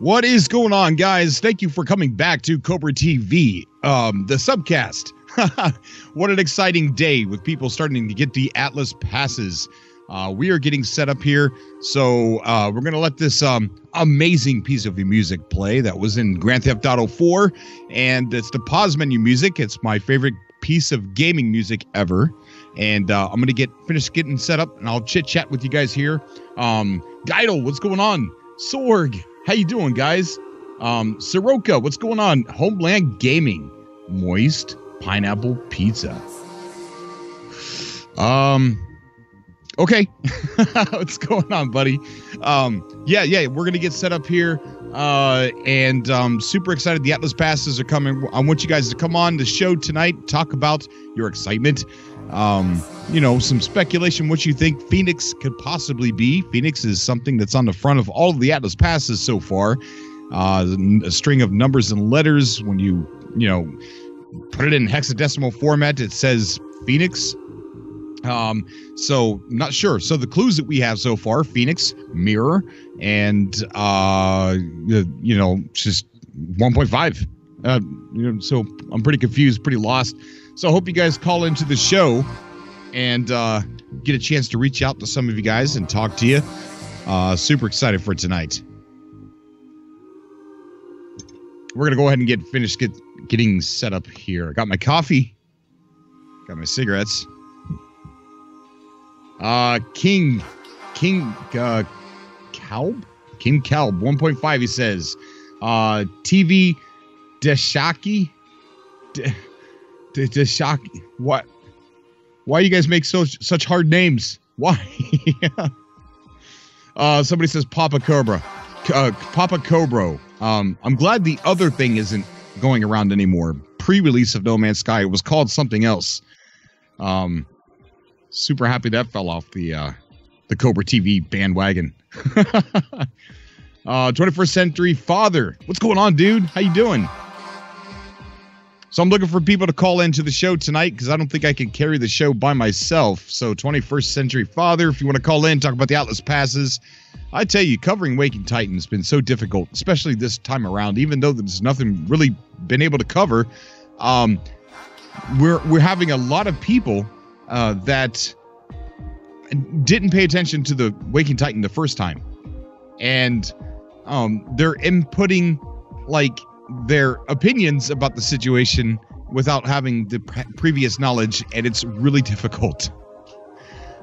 What is going on, guys? Thank you for coming back to Cobra TV, the Subcast. What an exciting day with people starting to get the Atlas passes. We are getting set up here, so we're going to let this amazing piece of music play that was in Grand Theft Auto 4, and it's the pause menu music. It's my favorite piece of gaming music ever, and I'm going to finish getting set up, and I'll chit-chat with you guys here. Geidel, what's going on? Sorg, how you doing, guys? Soroka, what's going on? Homeland Gaming, Moist Pineapple Pizza. Okay. What's going on, buddy? Yeah, we're gonna get set up here, and super excited. The Atlas passes are coming. I want you guys to come on the show tonight, talk about your excitement. Some speculation, what you think Phoenix could possibly be. Phoenix is something that's on the front of all of the Atlas passes so far. A string of numbers and letters. When you put it in hexadecimal format, it says Phoenix. So not sure. So the clues that we have so far: Phoenix, mirror, and just 1.5. So I'm pretty confused, pretty lost. So I hope you guys call into the show and get a chance to reach out to some of you guys and talk to you. Super excited for tonight. We're gonna go ahead and getting set up here. I got my coffee, got my cigarettes. King Calb 1.5. He says, TV Deshaki. Deshaki. What? Why you guys make such hard names? Why? Somebody says Papa Cobra. Papa Cobro. I'm glad the other thing isn't going around anymore. Pre-release of No Man's Sky, it was called something else. Super happy that fell off the Cobra TV bandwagon. 21st Century Father. What's going on, dude? How you doing? So I'm looking for people to call into the show tonight because I don't think I can carry the show by myself. So 21st Century Father, if you want to call in, talk about the Atlas passes. I tell you, covering Waking Titan has been so difficult, especially this time around, even though there's nothing really been able to cover. We're having a lot of people that didn't pay attention to the Waking Titan the first time, and they're inputting like their opinions about the situation without having the previous knowledge, and it's really difficult.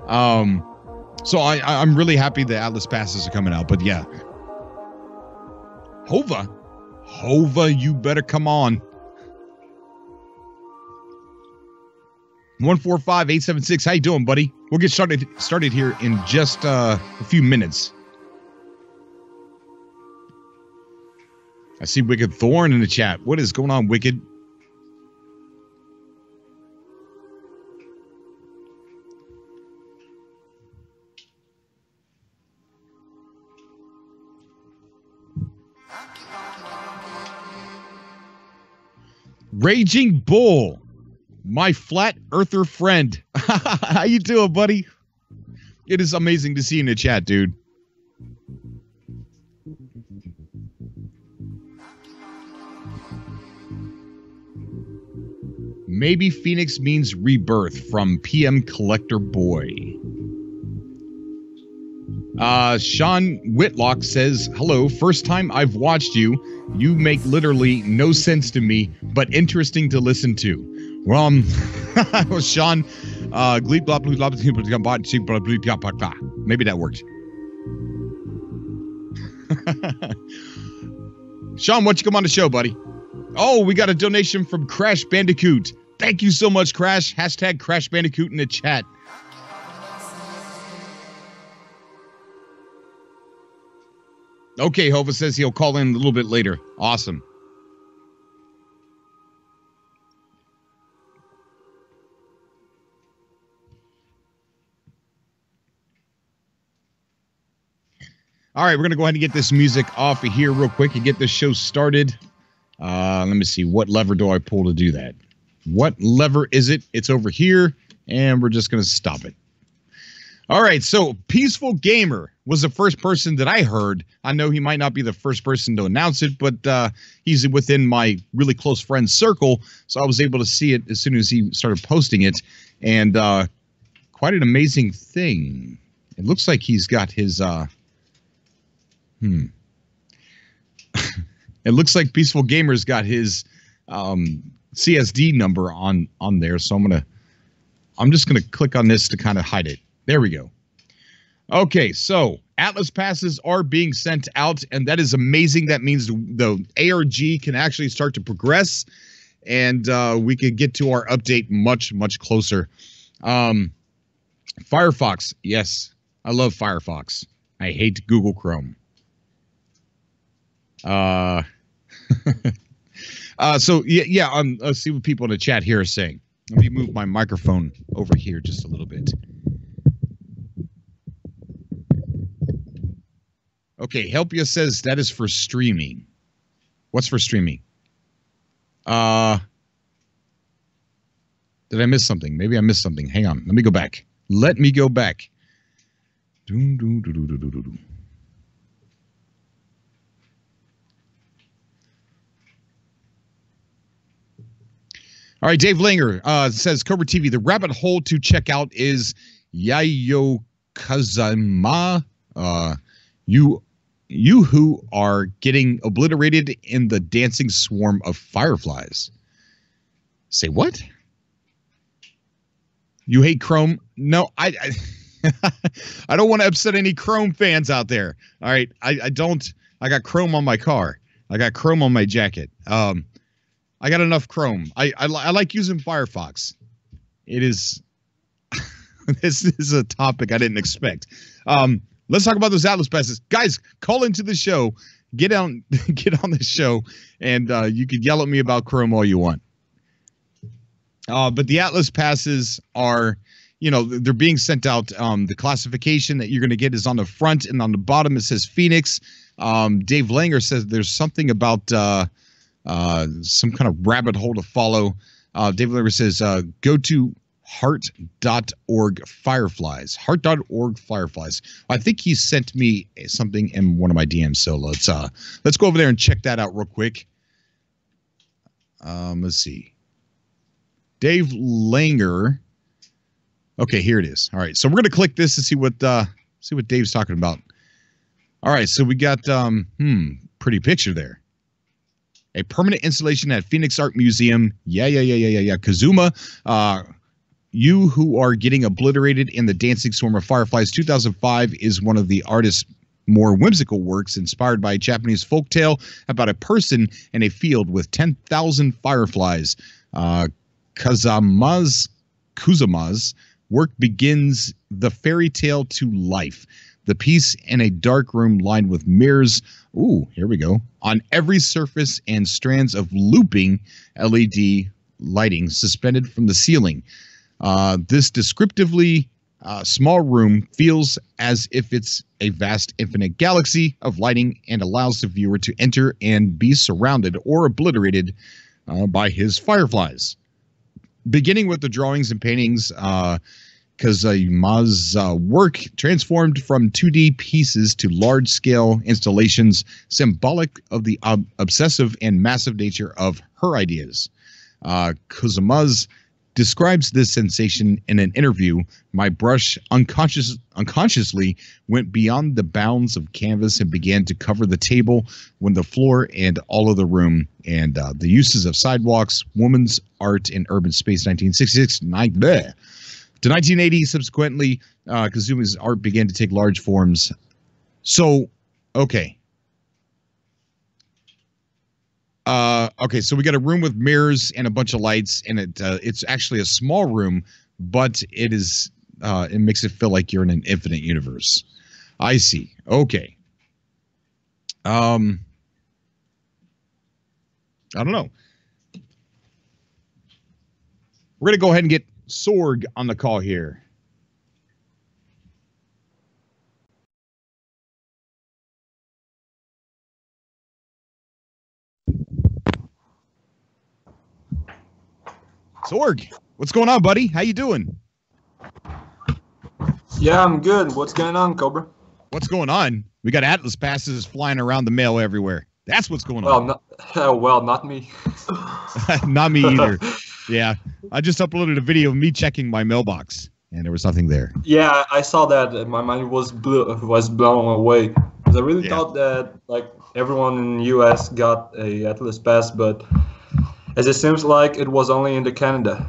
So I'm really happy the Atlas passes are coming out, but yeah, Hova, you better come on. 145-876. How you doing, buddy? We'll get started here in just a few minutes. I see Wicked Thorn in the chat. What is going on, Wicked? Raging Bull. My flat earther friend. How you doing, buddy? It is amazing to see you in the chat, dude. Maybe Phoenix means rebirth from PM Collector Boy. Sean Whitlock says, hello, first time I've watched you. You make literally no sense to me, but interesting to listen to. Well, Sean, maybe that worked. Sean, why don't you come on the show, buddy? Oh, we got a donation from Crash Bandicoot. Thank you so much, Crash. Hashtag Crash Bandicoot in the chat. Okay, Hova says he'll call in a little bit later. Awesome. All right, we're going to go ahead and get this music off of here real quick and get this show started. Let me see. What lever do I pull to do that? What lever is it? It's over here, and we're just going to stop it. All right, so Peaceful Gamer was the first person that I heard. I know he might not be the first person to announce it, but he's within my really close friend circle, so I was able to see it as soon as he started posting it, and quite an amazing thing. It looks like he's got his it looks like Peaceful Gamer's got his CSD number on there, so I'm just gonna click on this to kind of hide it. There we go. Okay, so Atlas passes are being sent out, and that is amazing. That means the ARG can actually start to progress, and we could get to our update much, much closer. Firefox, yes, I love Firefox. I hate Google Chrome. So yeah, let's see what people in the chat here are saying. Let me move my microphone over here just a little bit. Okay, Helpia says that is for streaming. What's for streaming? Did I miss something? Maybe I missed something. Hang on. Let me go back. Let me go back. All right, Dave Langer says, Cobra TV, the rabbit hole to check out is Yayo Kazama. You who are getting obliterated in the dancing swarm of fireflies. Say what? You hate Chrome? No, I I don't want to upset any Chrome fans out there. All right, I don't. I got Chrome on my car. I got Chrome on my jacket. I got enough Chrome. I like using Firefox. It is. This is a topic I didn't expect. Let's talk about those Atlas passes. Guys, call into the show. Get on the show, and you can yell at me about Chrome all you want. But the Atlas passes are, they're being sent out. The classification that you're going to get is on the front, and on the bottom it says Phoenix. Dave Langer says there's something about some kind of rabbit hole to follow. Dave Langer says go to heart.org fireflies. Heart.org fireflies. I think he sent me something in one of my DMs, so let's go over there and check that out real quick. Let's see. Dave Langer. Okay, here it is. All right, so we're gonna click this to see what Dave's talking about. All right, so we got pretty picture there. A permanent installation at Phoenix Art Museum. Yeah. Kazuma. You who are getting obliterated in the dancing swarm of fireflies 2005 is one of the artist's more whimsical works, inspired by a Japanese folktale about a person in a field with 10,000 fireflies. Kazama's work begins the fairy tale to life. The piece in a dark room lined with mirrors. Ooh, here we go. On every surface and strands of looping LED lighting suspended from the ceiling. This descriptively small room feels as if it's a vast infinite galaxy of lighting and allows the viewer to enter and be surrounded or obliterated by his fireflies. Beginning with the drawings and paintings, Kazuma's work transformed from 2D pieces to large-scale installations, symbolic of the obsessive and massive nature of her ideas. Kazuma's describes this sensation in an interview. My brush unconsciously went beyond the bounds of canvas and began to cover the table, when the floor and all of the room, and the uses of sidewalks, woman's art in urban space, 1966 to 1980. Subsequently, Kazuma's art began to take large forms. So, okay. Okay, so we got a room with mirrors and a bunch of lights, and it's actually a small room, but it is it makes it feel like you're in an infinite universe. I see. Okay. I don't know. We're gonna go ahead and get Sorg on the call here. Sorg, what's going on, buddy? How you doing? Yeah, I'm good. What's going on, Cobra? What's going on? We got Atlas passes flying around the mail everywhere. That's what's going Well, on. not me. Not me either. Yeah, I just uploaded a video of me checking my mailbox, and there was nothing there. Yeah, I saw that. And my mind was blown away because I really thought that like everyone in the U.S. got a Atlas pass, but as it seems like it was only in the Canada.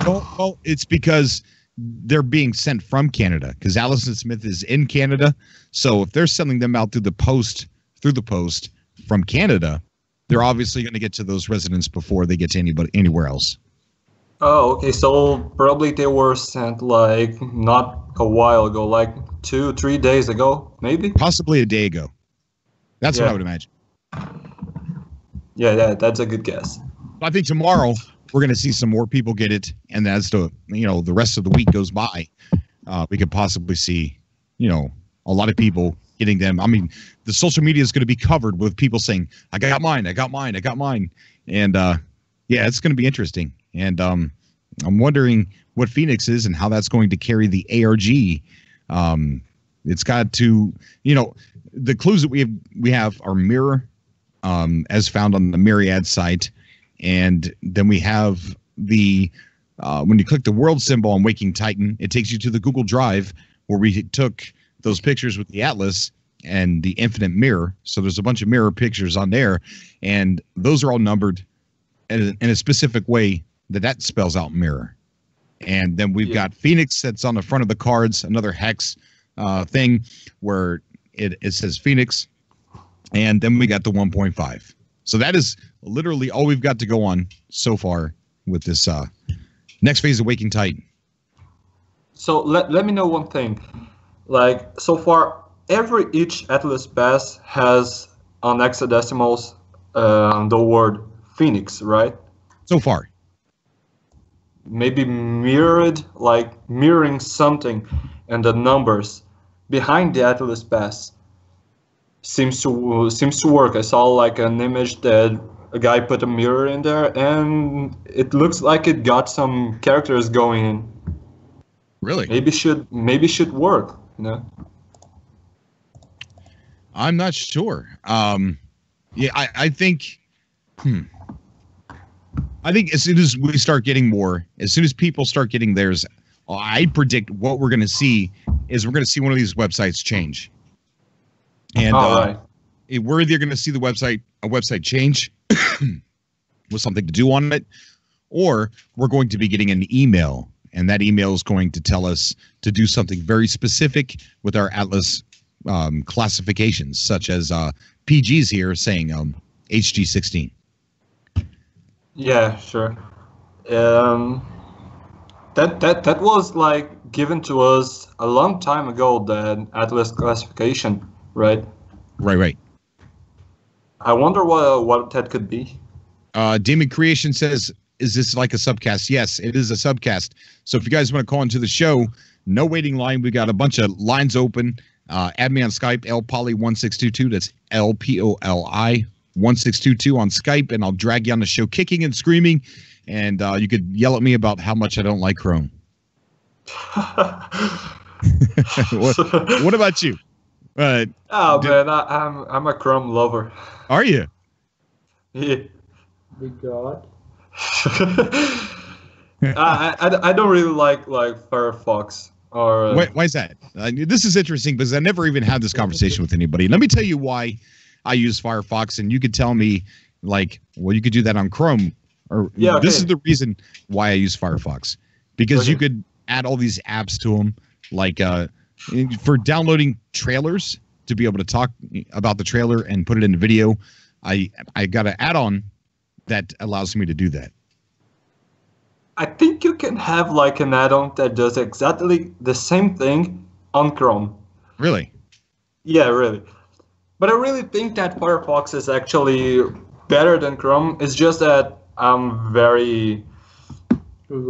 Well, it's because they're being sent from Canada because Allison Smith is in Canada. So if they're sending them out through the post from Canada, they're obviously going to get to those residents before they get to anywhere else. Oh, okay. So probably they were sent like not a while ago, like 2-3 days ago, maybe. Possibly a day ago. That's what I would imagine. Yeah, that's a good guess. I think tomorrow we're going to see some more people get it, and as the the rest of the week goes by, we could possibly see a lot of people getting them. I mean, the social media is going to be covered with people saying, "I got mine, I got mine, I got mine," and yeah, it's going to be interesting. And I'm wondering what Phoenix is and how that's going to carry the ARG. It's got to, the clues that we have are mirror, as found on the Myriad site. And then we have the, when you click the world symbol on Waking Titan, it takes you to the Google Drive where we took those pictures with the Atlas and the Infinite Mirror. So there's a bunch of mirror pictures on there, and those are all numbered in a specific way that spells out mirror. And then we've got Phoenix that's on the front of the cards, another hex thing where it says Phoenix. And then we got the 1.5. So that is literally all we've got to go on so far with this next phase of Waking Titan. So let me know one thing. Like, so far, each Atlas pass has on hexadecimals the word Phoenix, right? So far. Maybe mirrored, like mirroring something, and the numbers behind the Atlas pass seems to work. I saw like an image that a guy put a mirror in there, and it looks like it got some characters going in. Really? Maybe should work. I'm not sure. Yeah, I think. I think as soon as we start getting more, as soon as people start getting theirs, I predict what we're going to see is we're going to see one of these websites change. And we're either going to see a website change with something to do on it, or we're going to be getting an email, and that email is going to tell us to do something very specific with our Atlas classifications, such as PG's here saying HG16. Yeah, sure. That was like given to us a long time ago, the Atlas classification, right? Right. I wonder what that could be. Demon Creation says, is this like a subcast? Yes, it is a subcast. So if you guys want to call into the show, no waiting line. We got a bunch of lines open. Add me on Skype, LpoLi1622. That's LpoLi1622 on Skype, and I'll drag you on the show kicking and screaming, and you could yell at me about how much I don't like Chrome. What about you? Man, I'm a Chrome lover. Are you? Yeah. Big God. I don't really like Firefox. Or why is that? This is interesting because I never even had this conversation with anybody. Let me tell you why I use Firefox, and you could tell me, like, well, you could do that on Chrome. Or this is the reason why I use Firefox, because you could add all these apps to them, like for downloading trailers to be able to talk about the trailer and put it in a video. I got an add-on that allows me to do that. I think you can have like an add-on that does exactly the same thing on Chrome. Really? Yeah, really. But I really think that Firefox is actually better than Chrome. It's just that I'm very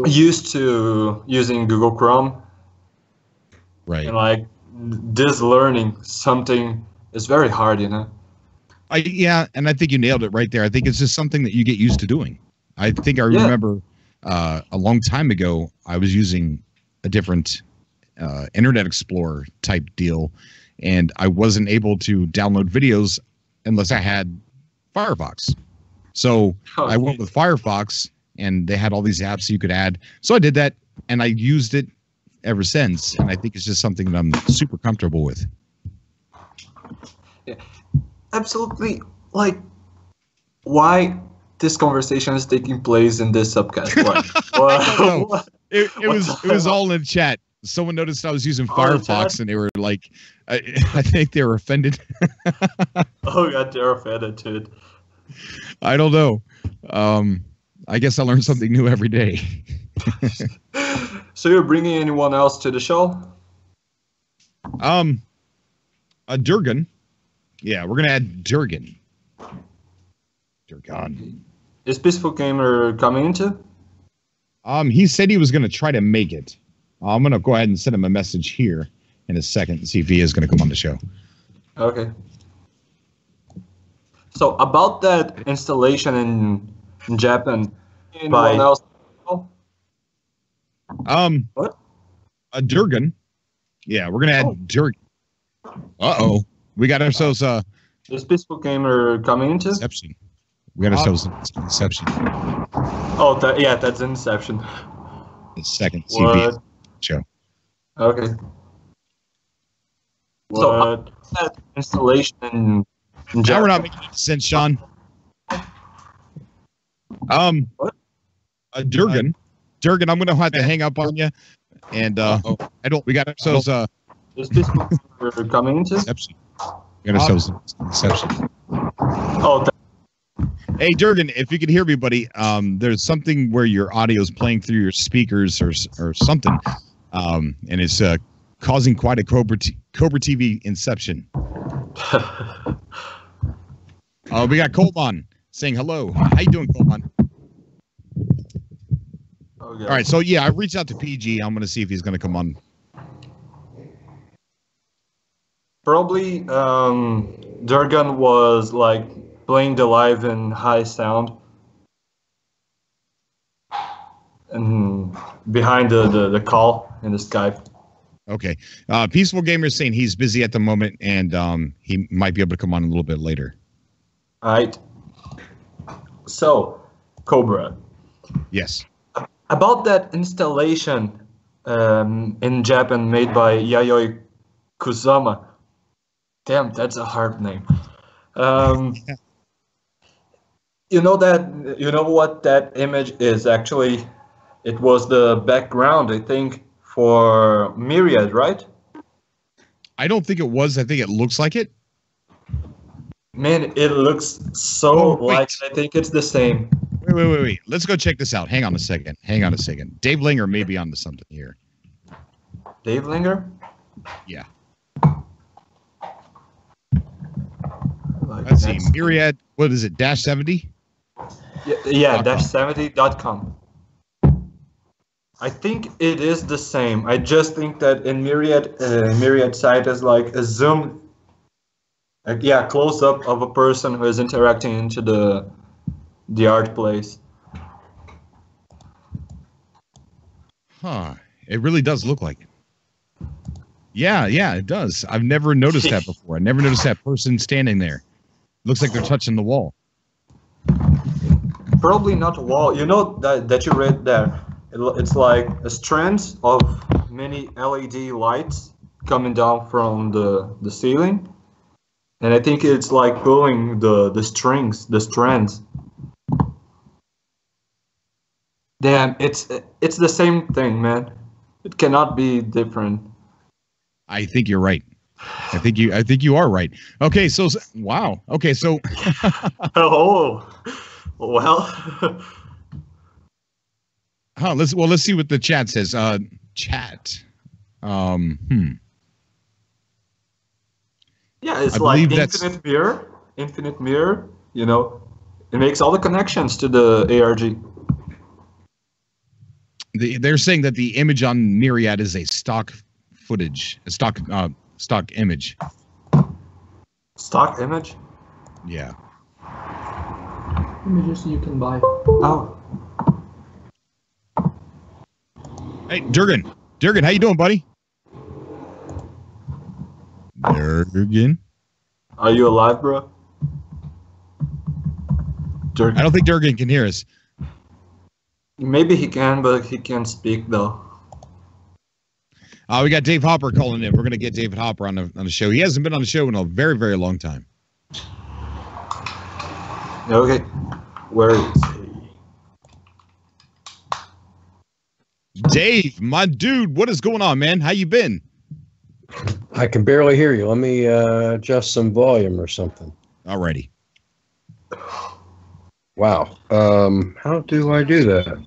used to using Google Chrome. Right. And like this learning something is very hard, Yeah, and I think you nailed it right there. I think it's just something that you get used to doing. I think I remember a long time ago, I was using a different Internet Explorer type deal, and I wasn't able to download videos unless I had Firefox. So I went with Firefox, and they had all these apps you could add. So I did that, and I used it ever since, and I think it's just something that I'm super comfortable with. Yeah, absolutely. Like, why this conversation is taking place in this subcast? What? It was all in chat. Someone noticed I was using Firefox, and they were like, I think they were offended. Oh, yeah, they're offended to it. I don't know. I guess I learn something new every day. So you're bringing anyone else to the show? Durgan. Yeah, we're gonna add Durgan. Durgan. Is Peaceful Gamer coming into? He said he was gonna try to make it. I'm gonna go ahead and send him a message here in a second and see if he is gonna come on the show. Okay. So about that installation in Japan, anyone else? What? Durgan. Yeah, we're gonna add Durgan. We got ourselves Is Peaceful Gamer coming into? Inception. We got ourselves Inception. Oh, that's Inception. The second CBS show. Okay. So that installation in Japan. Now we're not making any sense, Sean. What? Durgan, I'm gonna have to hang up on you, and we got ourselves Is Peaceful Gamer coming into? Inception. We got ourselves Inception. Oh. Hey, Durgan, if you can hear me, buddy, there's something where your audio is playing through your speakers or something, and it's causing quite a Cobra TV inception. We got Colbon saying hello. How you doing, Colbon? Okay. All right, so yeah, I reached out to PG. I'm going to see if he's going to come on. Probably Durgan was like playing the live in high sound, and behind the call in the Skype. Okay. Peaceful Gamer is saying he's busy at the moment, and he might be able to come on a little bit later. All right. So, Cobra. Yes. About that installation in Japan made by Yayoi Kusama. Damn, that's a hard name. You know what that image is actually? It was the background, I think, for Myriad, right? I don't think it was. I think it looks like it. Man, it looks so like. I think it's the same. Wait. Let's go check this out. Hang on a second. Dave Linger may be onto something here. Dave Linger? Yeah. Like, let's see. Myriad, what is it? -70? Yeah, -70.com. I think it is the same. I just think that in Myriad site is like a zoom, close up of a person who is interacting into the art place. Huh. It really does look like it. Yeah, it does. I've never noticed that before. I never noticed that person standing there. Looks like they're touching the wall. Probably not a wall. You know that you read there. It's like a strand of many LED lights coming down from the ceiling, and I think it's like pulling the strands. Damn, it's the same thing, man. It cannot be different. I think you're right. I think you are right. Okay, so wow. Okay, so oh, well. Let's see what the chat says. Chat. Yeah, it's like infinite mirror. You know, it makes all the connections to the ARG. They're saying that the image on Myriad is a stock footage, a stock image. Stock image? Yeah. Images you can buy. Oh. Hey, Durgan, how you doing, buddy? Durgan? Are you alive, bro? Durgan. I don't think Durgan can hear us. Maybe he can, but he can't speak though. We got Dave Hopper calling in. We're going to get David Hopper on the show. He hasn't been on the show in a very, very long time. Okay. Where is he? Dave, my dude, what is going on, man? How you been? I can barely hear you. Let me adjust some volume or something. Alrighty. Wow. How do I do that?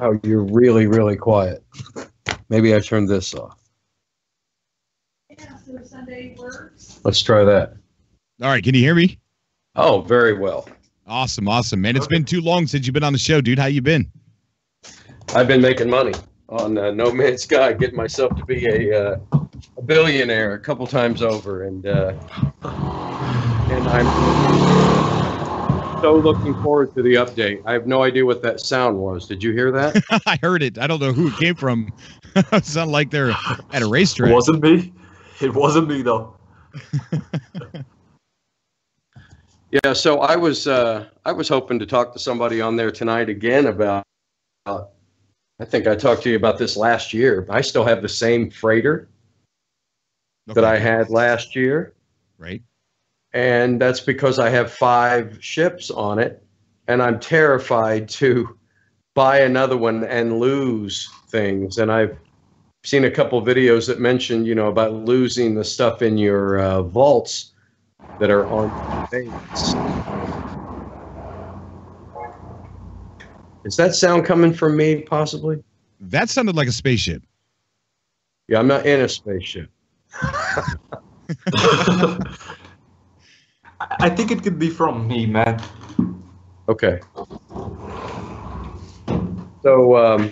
Oh, you're really, really quiet. Maybe I turned this off. Let's try that. All right, can you hear me? Oh, very well. Awesome, awesome, man. It's been too long since you've been on the show, dude. How you been? I've been making money on No Man's Sky, getting myself to be a billionaire a couple times over, and I'm so looking forward to the update. I have no idea what that sound was. Did you hear that? I heard it. I don't know who it came from. It sounded like they're at a racetrack. It wasn't me. It wasn't me though. Yeah, so I was hoping to talk to somebody on there tonight again about. I think I talked to you about this last year. I still have the same freighter that I had last year. Right. And that's because I have 5 ships on it, and I'm terrified to buy another one and lose things. And I've seen a couple videos that mention, you know, about losing the stuff in your vaults that are on things. Is that sound coming from me, possibly? That sounded like a spaceship. Yeah, I'm not in a spaceship. I think it could be from me, man. Okay. So,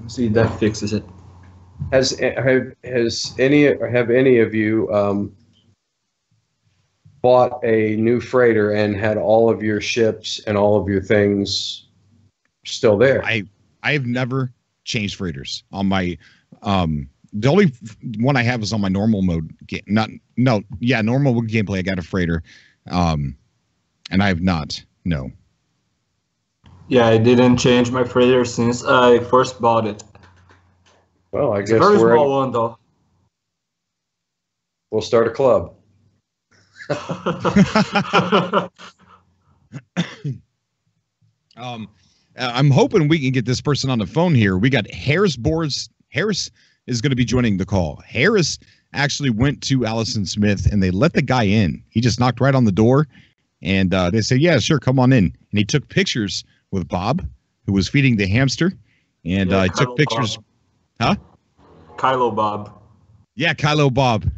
see, that fixes it. have any of you bought a new freighter and had all of your ships and all of your things still there? I have never changed freighters on my the only one I have is on my normal mode normal mode gameplay. I got a freighter and I have not. No. Yeah, I didn't change my freighter since I first bought it. Well, I It's guess a very small one though. We'll start a club. I'm hoping we can get this person on the phone here. We got Harris Boards. Harris is going to be joining the call. Harris actually went to Allison Smith and they let the guy in. He just knocked right on the door and they said, yeah, sure, come on in. And he took pictures with Bob, who was feeding the hamster. And he took pictures. Bob. Huh? Kylo Bob. Yeah, Kylo Bob.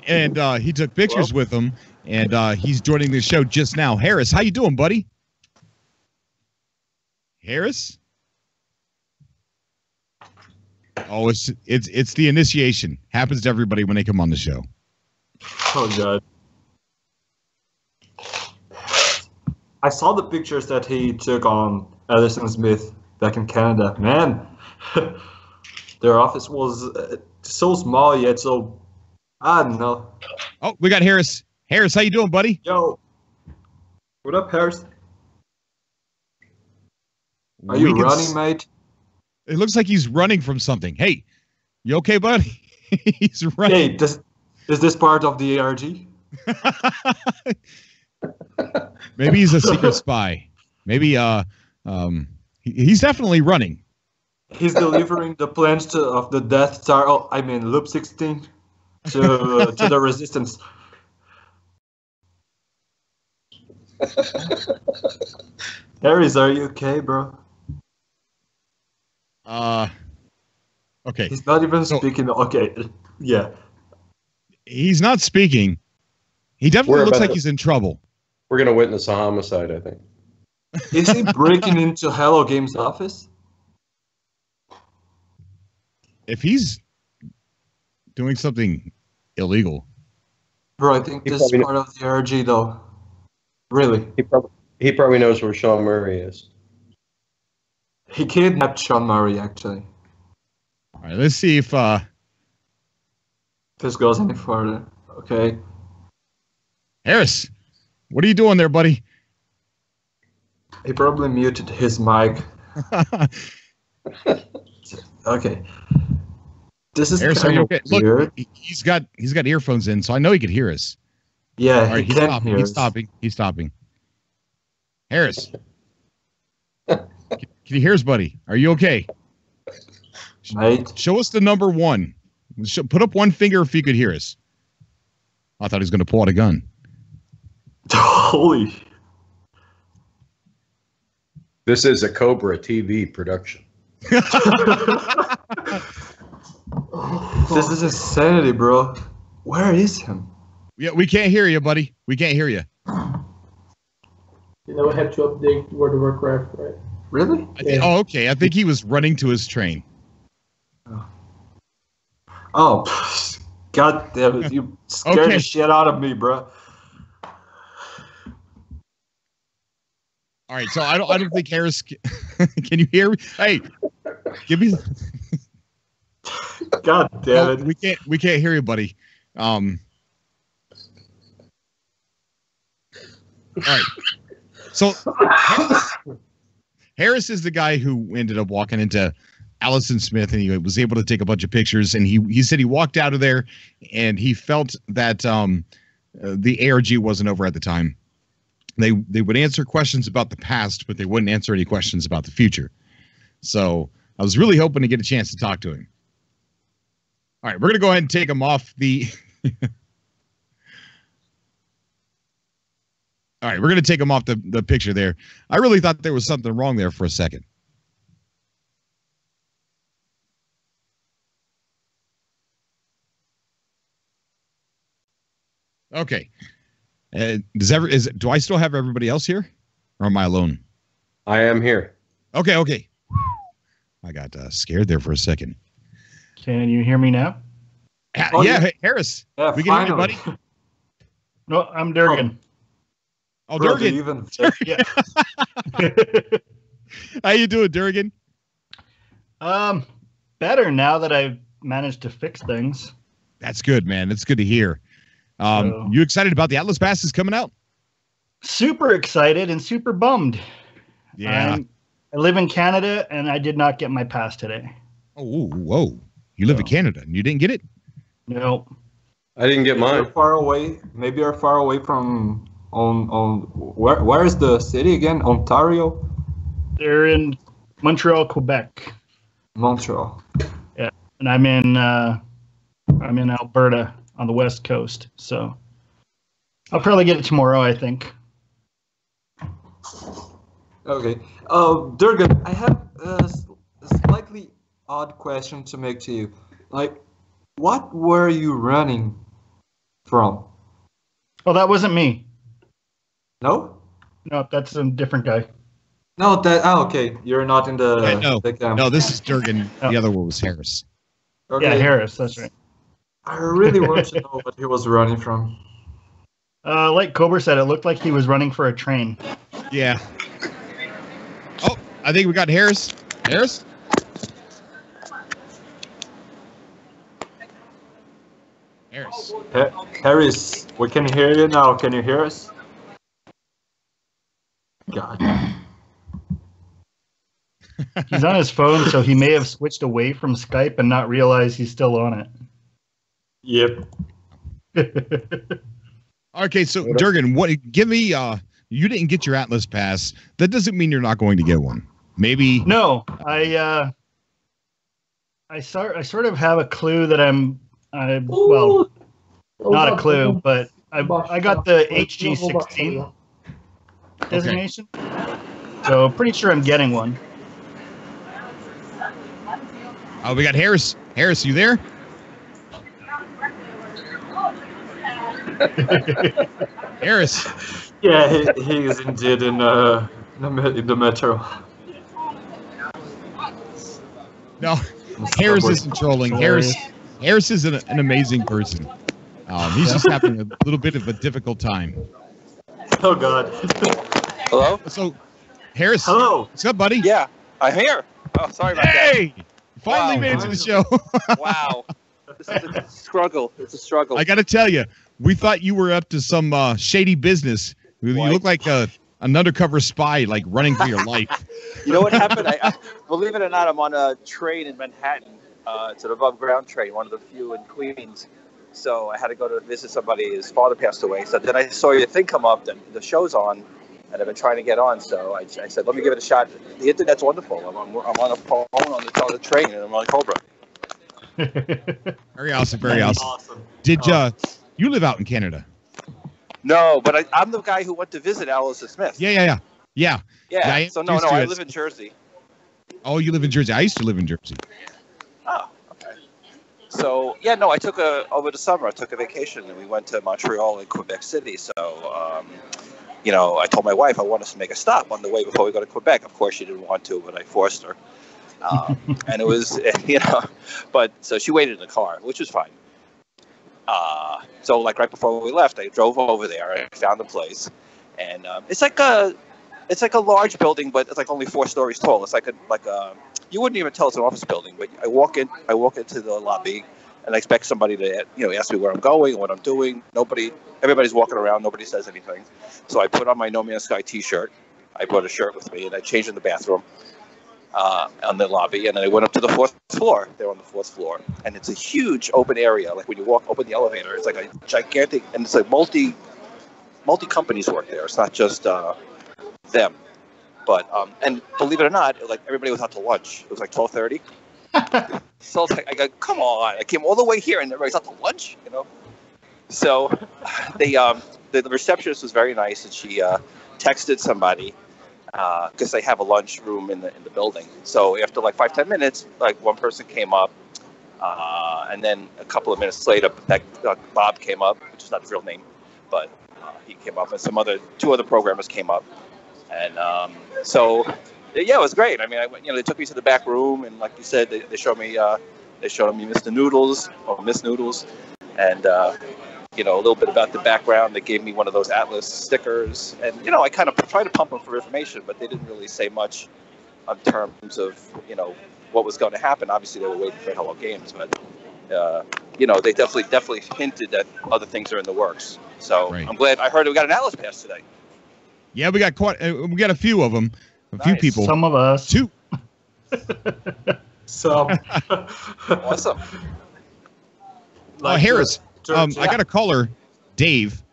And he took pictures with him, and he's joining the show just now. Harris, how you doing, buddy? Harris? Oh, it's the initiation. Happens to everybody when they come on the show. Oh God. I saw the pictures that he took on Allison Smith back in Canada. Man, their office was so small yet so, I don't know. Oh, we got Harris. Harris, how you doing, buddy? Yo. What up, Harris? Are you running, mate? It looks like he's running from something. Hey, you okay, buddy? He's running. Hey, is this part of the ARG? Maybe he's a secret spy. Maybe he's definitely running. He's delivering the plans of the Death Star. Oh, I mean, Loop 16 to the Resistance. Harris, are you okay, bro? Okay. He's not even speaking. Okay, yeah. He's not speaking. He definitely looks like he's in trouble. We're going to witness a homicide, I think. Is he breaking into Hello Games' office? If he's doing something illegal. Bro, I think this is part of the RG, though. Really? He probably knows where Sean Murray is. He kidnapped Sean Murray, actually. All right, let's see if This goes any further. Okay. Harris, what are you doing there, buddy? He probably muted his mic. Okay. This is Harris, are kind you of okay? weird. Look, he's got earphones in, so I know he could hear us. Yeah, All right, he can't hear He's us. stopping. He's stopping. Harris, can you hear us, buddy? Are you okay? Mate. Show us the number 1. Put up one finger if you could hear us. I thought he was going to pull out a gun. Holy. This is a Cobra TV production. This is insanity, bro. Where is him? Yeah, we can't hear you, buddy. We can't hear you. You know, I have to update World of Warcraft, right? Really? Oh, okay. I think he was running to his train. Oh, God damn it. You scared Okay. the shit out of me, bro. All right, so I don't think Harris can you hear me? Hey, give me God damn it. we can't hear you, buddy. All right. So Harris is the guy who ended up walking into Allison Smith, and he was able to take a bunch of pictures, and he said he walked out of there and he felt that the ARG wasn't over at the time. They would answer questions about the past, but they wouldn't answer any questions about the future. So I was really hoping to get a chance to talk to him. All right, we're going to go ahead and take him off the All right, we're going to take him off the picture there. I really thought there was something wrong there for a second. Okay. Do I still have everybody else here, or am I alone? I am here. Okay. I got scared there for a second. Can you hear me now? Oh, yeah, yeah. Harris. Yeah, We can hear you, finally. buddy. No, I'm Durgan. Oh, Bro, do Durgan. you even... Yeah. How you doing, Durgan? Better now that I've managed to fix things. That's good, man. That's good to hear. You excited about the Atlas passes coming out? Super excited and super bummed. Yeah. I live in Canada and I did not get my pass today. Oh, whoa. You live in Canada and you didn't get it? No. I didn't get You're mine. far away. Maybe you're far away from where is the city again? Ontario? They're in Montreal, Quebec. Montreal. Yeah. And I'm in Alberta on the West Coast. So I'll probably get it tomorrow, I think. Okay. Durgan, I have a slightly odd question to make to you. Like, what were you running from? Oh, that wasn't me. No? No, that's a different guy. No, okay. You're not in the camp. No, this is Durgan. Oh. The other one was Harris. Okay. Yeah, Harris, that's right. I really want to know what he was running from. Like Cobra said, it looked like he was running for a train. Yeah. Oh, I think we got Harris. Harris? Harris. Harris, we can hear you now. Can you hear us? God. He's on his phone, so he may have switched away from Skype and not realized he's still on Yep. it. Okay, so Durgan, give me you didn't get your Atlas pass. That doesn't mean you're not going to get one. Maybe No, I sort of have a clue that well, not a clue, but I got the HG16 designation, so pretty sure I'm getting one. Oh, we got Harris. Harris, you there? Harris. Yeah, he is indeed in the metro. No, Harris isn't trolling. Harris is an amazing person. He's just having a little bit of a difficult time. Oh God. Hello? So, Harris. Hello. What's up, buddy? Yeah. I'm here. Oh, sorry about that. Hey! Finally Wow. made it to the show. Wow. This is a struggle. It's a struggle. I got to tell you, we thought you were up to some shady business. You What? look like an undercover spy, like running for your life. You know what happened? I believe it or not, I'm on a train in Manhattan. It's an above ground train, one of the few in Queens. So I had to go to visit somebody. His father passed away. So then I saw your thing come up, that the show's on, and I've been trying to get on. So I said, let me give it a shot. The internet's wonderful. I'm on a phone on the train, and I'm on Cobra. Very awesome. Very awesome. Did you live out in Canada? No, but I'm the guy who went to visit Alice Smith. Yeah. So no, I live in Jersey. Oh, you live in Jersey. I used to live in Jersey. Oh, okay. So yeah, no, I took over the summer. I took a vacation, and we went to Montreal and Quebec City. So, I told my wife I want us to make a stop on the way before we go to Quebec. Of course, she didn't want to, but I forced her. And it was, but so she waited in the car, which was fine. So like right before we left, I drove over there. I found the place, and it's like a large building, but it's like only 4 stories tall. It's like a you wouldn't even tell it's an office building. But I walk into the lobby, and I expect somebody to ask me where I'm going, what I'm doing. Everybody's walking around. Nobody says anything. So I put on my No Man's Sky T-shirt. I brought a shirt with me, and I changed in the bathroom. On the lobby, and then I went up to the 4th floor. They're on the 4th floor, and it's a huge open area. Like when you walk open the elevator, it's like a gigantic, and it's like multi companies work there. It's not just them, but and believe it or not, like everybody was out to lunch. It was like 12:30. So it's like, I go, come on! I came all the way here, and everybody's out to lunch. So the receptionist was very nice, and she texted somebody. Because they have a lunch room in the building. So after like 5-10 minutes, like one person came up, and then a couple of minutes later, Bob came up, which is not his real name, but he came up, and 2 other programmers came up, and so yeah, it was great. I mean, they took me to the back room, and like you said, they showed me Mr. Noodles or Miss Noodles, and a little bit about the background. They gave me one of those Atlas stickers, and I kind of tried to pump them for information, but they didn't really say much in terms of what was going to happen. Obviously, they were waiting for Hello Games, but they definitely hinted that other things are in the works. So right. I'm glad. I heard we got an Atlas pass today. Yeah, we got a few of them. Few people. Some of us. 2. Some. Awesome. Harris. I got a caller, Dave.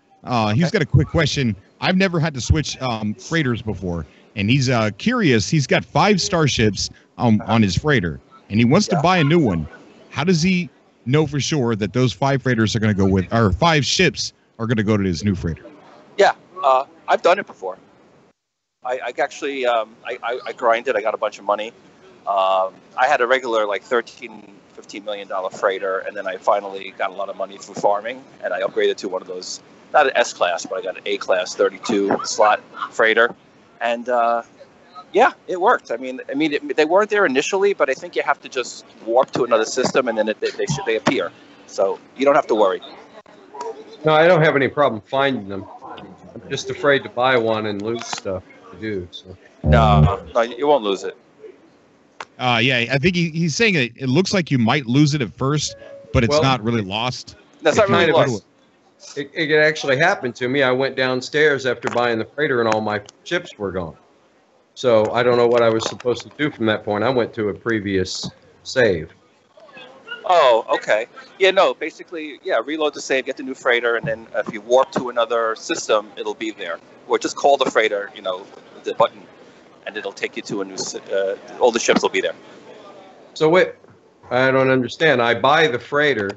He's got a quick question. I've never had to switch freighters before, and he's curious. He's got 5 starships on his freighter, and he wants to buy a new one. How does he know for sure that those 5 freighters are going to go with, or 5 ships are going to go to his new freighter? Yeah, I've done it before. I actually I grinded. I got a bunch of money. I had a regular like $15 million freighter, and then I finally got a lot of money through farming, and I upgraded to one of those, not an S class, but I got an A class 32 slot freighter, and yeah, it worked. I mean, they weren't there initially, but I think you have to just warp to another system, and then they appear. So you don't have to worry. No, I don't have any problem finding them. I'm just afraid to buy one and lose stuff to do. So. No, you won't lose it. Yeah, I think he's saying it looks like you might lose it at first, but it's not really lost. That's not really lost. It actually happened to me. I went downstairs after buying the freighter, and all my chips were gone. So I don't know what I was supposed to do from that point. I went to a previous save. Oh, okay. Yeah, no, basically, reload the save, get the new freighter, and then if you warp to another system, it'll be there. Or just call the freighter, the button, and it'll take you to a new, all the ships will be there. So wait, I don't understand. I buy the freighter,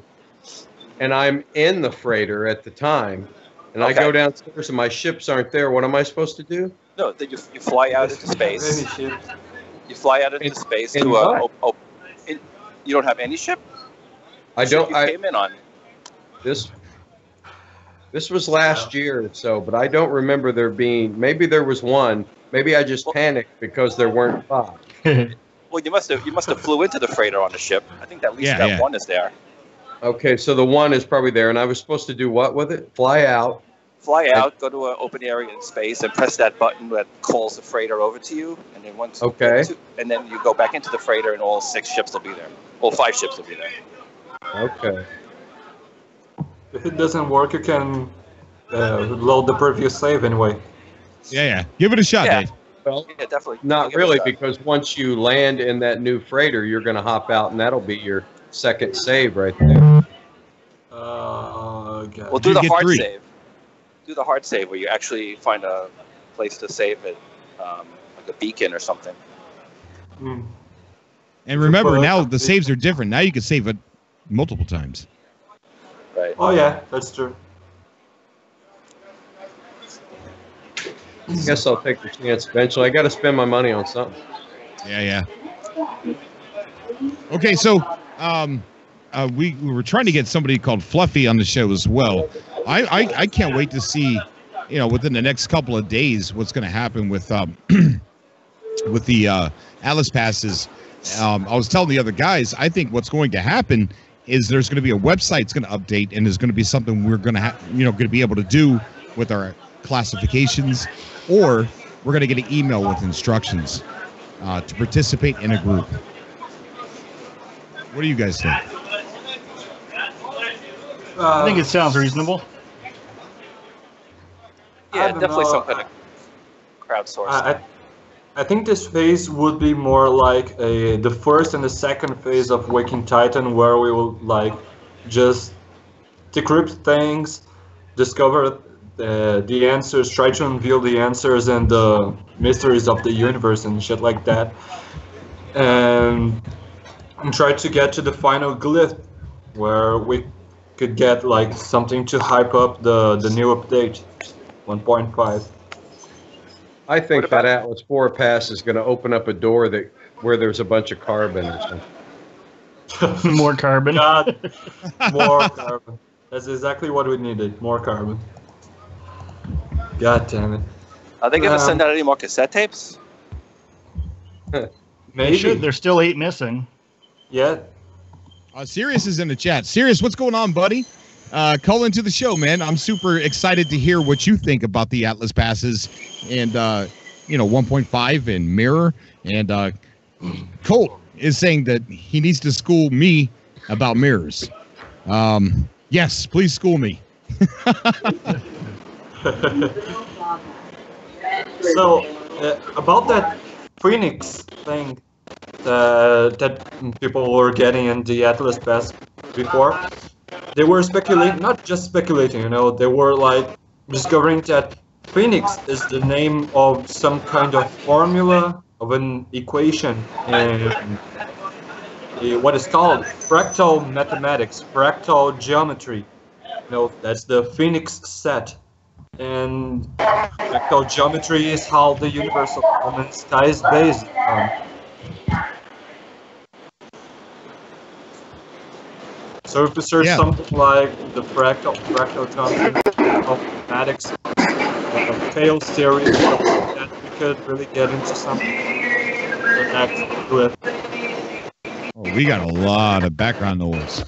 and I'm in the freighter at the time, and I go downstairs and my ships aren't there. What am I supposed to do? No, then you fly out into space. You fly out into space to you don't have any ship? I don't. You came in on this was last year or so, but I don't remember there being. Maybe there was one. Maybe I just panicked because there weren't 5. Well, you must have flew into the freighter on the ship. I think at least one is there. Okay, so the one is probably there, and I was supposed to do what with it? Fly out. Fly out, go to an open area in space, and press that button that calls the freighter over to you. And then once and then you go back into the freighter, and all 6 ships will be there. All 5 ships will be there. Okay. If it doesn't work, you can load the previous save anyway. Yeah. Give it a shot, Dave. Well, Yeah, definitely. not really, because once you land in that new freighter, you're going to hop out, and that'll be your second save right there. Okay. Well, do the hard save. Do the hard save where you actually find a place to save it, like a beacon or something. Mm. And remember, now the saves are different. Now you can save it multiple times. Right. Oh yeah, that's true. I guess I'll take the chance eventually. I got to spend my money on something. Yeah. Okay, so we were trying to get somebody called Fluffy on the show as well. I can't wait to see, within the next couple of days, what's going to happen with with the Atlas passes. I was telling the other guys, I think what's going to happen is there's going to be a website that's going to update, and there's going to be something we're going to going to be able to do with our classifications, or we're going to get an email with instructions to participate in a group. What do you guys think? I think it sounds reasonable. Yeah, definitely some kind of crowdsourcing. I think this phase would be more like the first and the second phase of Waking Titan, where we will just decrypt things, discover the answers, try to unveil the answers and the mysteries of the universe and shit like that, and try to get to the final glyph, where we could get something to hype up the new update 1.5. I think that Atlas 4 pass is going to open up a door where there's a bunch of carbon or something. More carbon. God, more carbon. That's exactly what we needed. More carbon. God damn it. Are they going to send out any more cassette tapes? Maybe. There's still 8 missing. Yeah. Sirius is in the chat. Sirius, what's going on, buddy? Call into the show, man. I'm super excited to hear what you think about the Atlas passes and 1.5 and Mirror. And Colt is saying that he needs to school me about mirrors. Yes, please school me. So about that Phoenix thing that people were getting in the Atlas Pass before, they were speculating, not just speculating, they were discovering that Phoenix is the name of some kind of formula of an equation in what is called fractal mathematics, fractal geometry. That's the Phoenix set. And fractal geometry is how the universe of elements is based on. So if you search something like the fractal geometry of mathematics, Tails theory, that we could really get into something with. Oh, we got a lot of background noise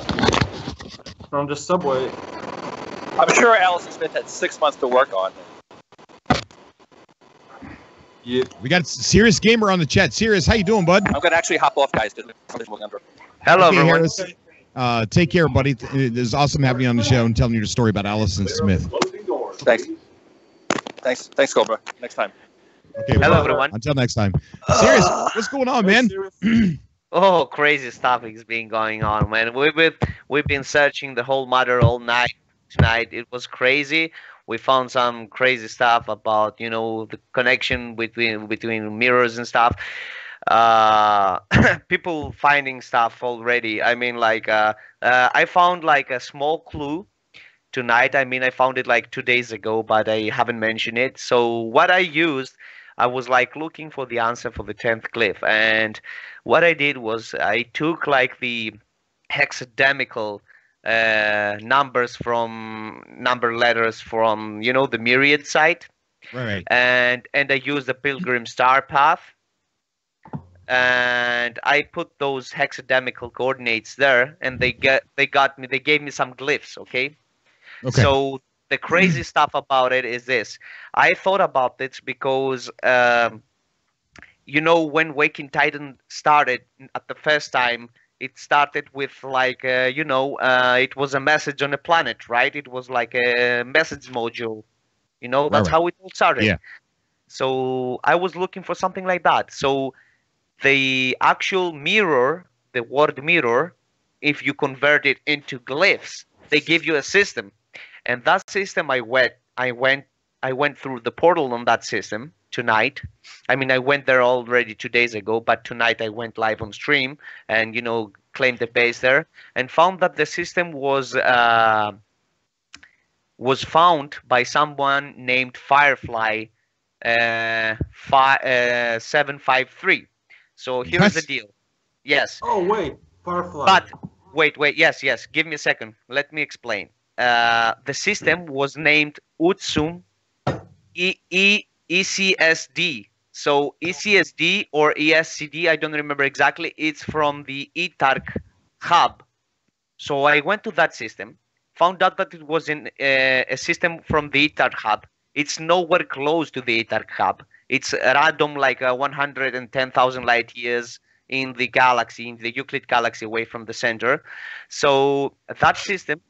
From the subway. I'm sure Allison Smith had 6 months to work on it. Yeah. We got Serious Gamer on the chat. Serious, how you doing, bud? I'm going to actually hop off, guys. Hello, everyone. Harris, take care, buddy. It is awesome having you on the show and telling you the story about Allison Smith. Thanks, Cobra. Next time. Okay. Hello, everyone. Until next time. Serious, what's going on, man? Oh, crazy stuff is been going on, man. We've been searching the whole matter all night. Tonight it was crazy. We found some crazy stuff about the connection between mirrors and stuff. People finding stuff already. I mean, I found a small clue tonight. I mean, I found it 2 days ago, but I haven't mentioned it. So what I used, I was looking for the answer for the 10th glyph, and what I did was I took the hexadecimal number letters from the Myriad site, right, and I used the Pilgrim Star path, and I put those hexadecimal coordinates there, and they gave me some glyphs. Okay. So the crazy stuff about it is this. I thought about this because, you know, when Waking Titan started at the first time, it started with like, you know, it was a message on a planet, right? It was like a message module. You know, that's how it all started. Yeah. So I was looking for something like that. So the actual mirror, the word mirror, if you convert it into glyphs, they give you a system. And that system I went through the portal on that system tonight. I mean, I went there already 2 days ago, but tonight I went live on stream and, you know, claimed the base there and found that the system was found by someone named Firefly 753. So here's the deal. Yes. Oh, wait. Firefly. But wait. Yes. Give me a second. Let me explain. The system was named Utsum ECSD. So ECSD or ESCD, I don't remember exactly. It's from the ETARC hub. So I went to that system, found out that it was in a system from the ETARC hub. It's nowhere close to the ETARC hub. It's random, like 110,000 light years in the galaxy, in the Euclid galaxy, away from the center. So that system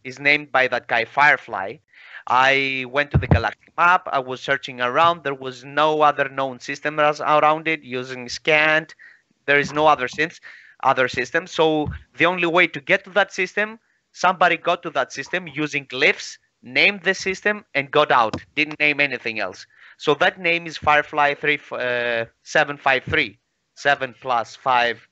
is named by that guy Firefly. I went to the galactic map. I was searching around. There was no other known system around it using Scant. There is no other system. So the only way to get to that system, somebody got to that system using glyphs, named the system, and got out. Didn't name anything else. So that name is Firefly 753. 7 plus 5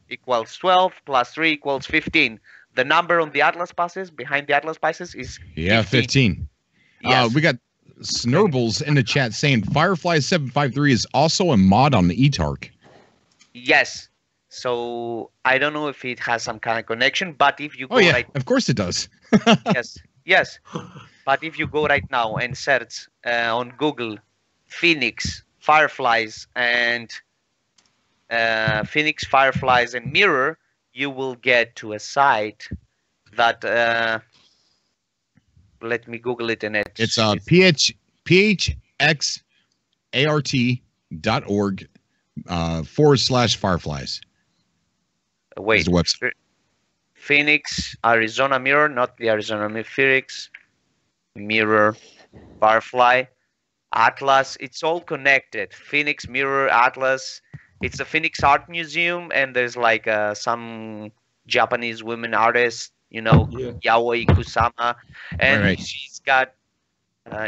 equals 12 plus 3 equals 15. The number on the Atlas passes, behind the Atlas passes, is 15. Yes. We got Snurbles in the chat saying Firefly 753 is also a mod on the ETARC. Yes. So I don't know if it has some kind of connection, but if you go of course it does. Yes. But if you go right now and search on Google Phoenix Fireflies and Mirror, you will get to a site that let me Google it, and it's phxart.org /fireflies. Wait, the website. Phoenix, Arizona Mirror, not the Arizona Mirror, Phoenix Mirror, Firefly, Atlas. It's all connected. Phoenix Mirror, Atlas. It's a Phoenix Art Museum, and there's like some Japanese women artist, you know, Yaoi Kusama, and she's got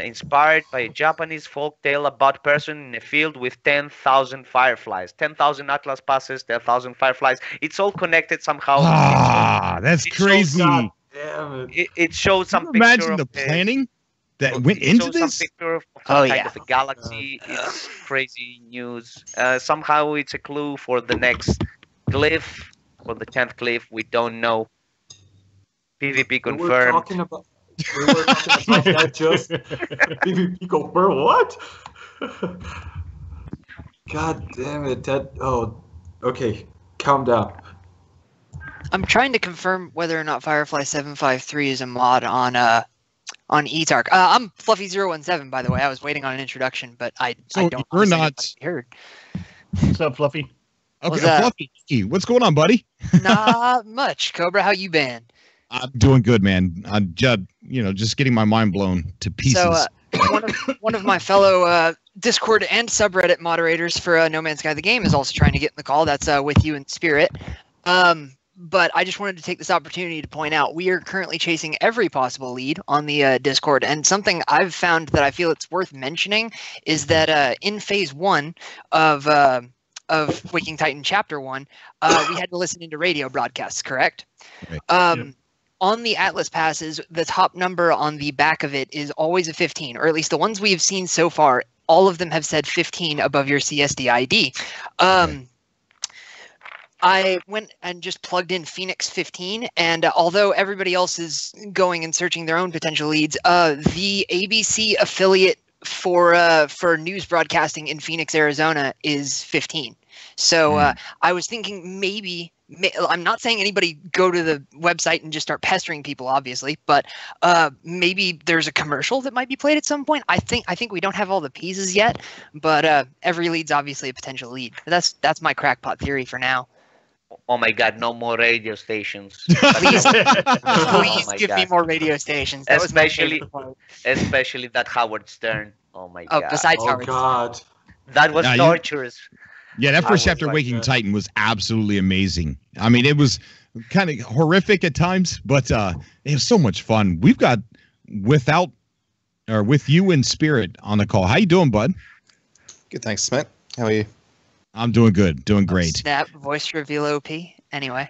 inspired by a Japanese folk tale about a person in a field with 10,000 fireflies, 10,000 Atlas passes, 10,000 fireflies. It's all connected somehow. That's crazy. God damn it. It shows some picture. Imagine the planning that went into this. Some picture of kind of the galaxy. It's crazy news. Somehow it's a clue for the next glyph, for the 10th glyph. We don't know. PvP confirmed. We were talking about that just PvP confirmed. What? God damn it. Okay. Calm down. I'm trying to confirm whether or not Firefly 753 is a mod on ETARC. I'm Fluffy017, by the way. I was waiting on an introduction, but I don't. You're not heard. What's up, Fluffy? Okay, Fluffy, what's going on, buddy? Not much. Cobra, how you been? I'm doing good, man. I'm just getting my mind blown to pieces. So, one of my fellow Discord and subreddit moderators for No Man's Sky the Game is also trying to get in the call. That's with you in spirit. But I just wanted to take this opportunity to point out we are currently chasing every possible lead on the Discord, and something I've found that I feel it's worth mentioning is that in Phase 1 of Waking Titan Chapter 1, we had to listen into radio broadcasts, correct? Right. On the Atlas passes, the top number on the back of it is always a 15, or at least the ones we've seen so far, all of them have said 15 above your CSD ID. I went and just plugged in Phoenix 15, and although everybody else is going and searching their own potential leads, the ABC affiliate for news broadcasting in Phoenix, Arizona is 15. So I was thinking maybe, I'm not saying anybody go to the website and just start pestering people, obviously, but maybe there's a commercial that might be played at some point. I think we don't have all the pieces yet, but every lead's obviously a potential lead. That's my crackpot theory for now. Oh my God, no more radio stations. Please, Oh my give me God. more radio stations. That was my favorite part. Especially that Howard Stern. Oh my God. Besides Oh Howard. God. That was Yeah, torturous. Yeah, that I first was chapter, like Waking that. Titan, was absolutely amazing. I mean, it was kind of horrific at times, but it was so much fun. We've got with you in spirit on the call. How you doing, bud? Good, thanks, Smith. How are you? I'm doing good, doing great. Snap, voice reveal OP. Anyway.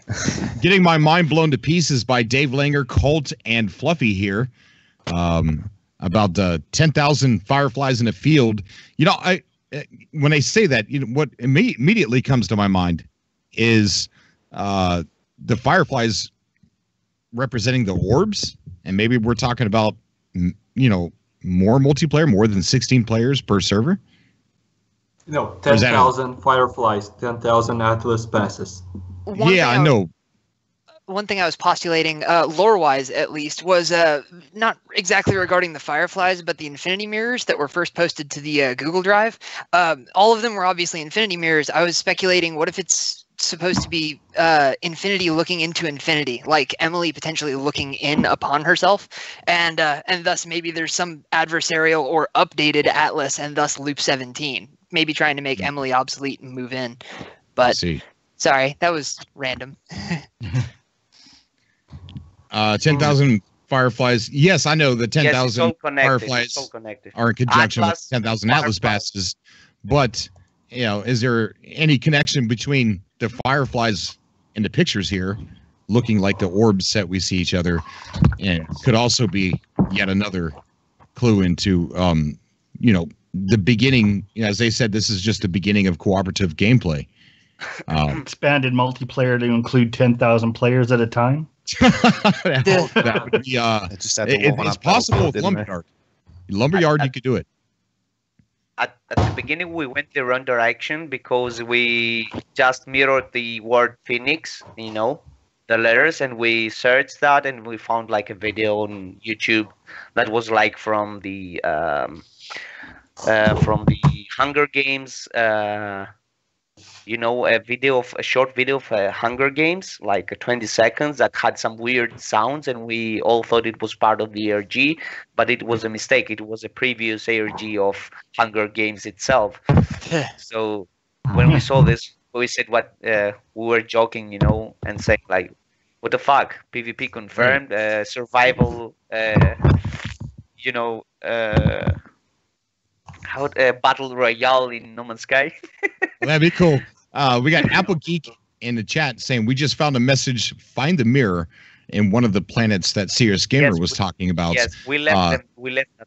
Getting my mind blown to pieces by Dave Langer, Colt, and Fluffy here. About 10,000 fireflies in a field. You know, when I say that, you know, what immediately comes to my mind is the fireflies representing the orbs, and maybe we're talking about, you know, more multiplayer, more than 16 players per server. No, Or is that 10,000 fireflies, 10,000 Atlas passes. I know. One thing I was postulating, lore-wise at least, was not exactly regarding the fireflies, but the infinity mirrors that were first posted to the Google Drive. All of them were obviously infinity mirrors. I was speculating, what if it's supposed to be infinity looking into infinity, like Emily potentially looking in upon herself, and thus maybe there's some adversarial or updated Atlas, and thus Loop 17, maybe trying to make Emily obsolete and move in. But See. sorry, that was random. 10,000 fireflies. Yes, I know the 10,000 Yes, it's all connected. fireflies It's all connected. are in conjunction Atlas, with 10,000 Atlas fireflies. passes. But, you know, is there any connection between the fireflies in the pictures here looking like the orbs that we see each other, and could also be yet another clue into, you know, the beginning? You know, as they said, this is just the beginning of cooperative gameplay. Expanded multiplayer to include 10,000 players at a time. that would be, Just had the one it's up possible with didn't they? Lumberyard. Lumberyard, you could do it. At the beginning, we went the wrong direction because we just mirrored the word Phoenix, you know, the letters, and we searched that and we found like a video on YouTube that was like from the Hunger Games, you know, a short video of Hunger Games, like 20 seconds, that had some weird sounds, and we all thought it was part of the ARG, but it was a mistake. It was a previous ARG of Hunger Games itself. So when we saw this, we said we were joking, you know, and saying like, what the fuck? PvP confirmed, survival, you know, battle royale in No Man's Sky. That'd be cool. We got Apple Geek in the chat saying we just found a message. Find the mirror in one of the planets that Serious Gamer was talking about. Yes, we left that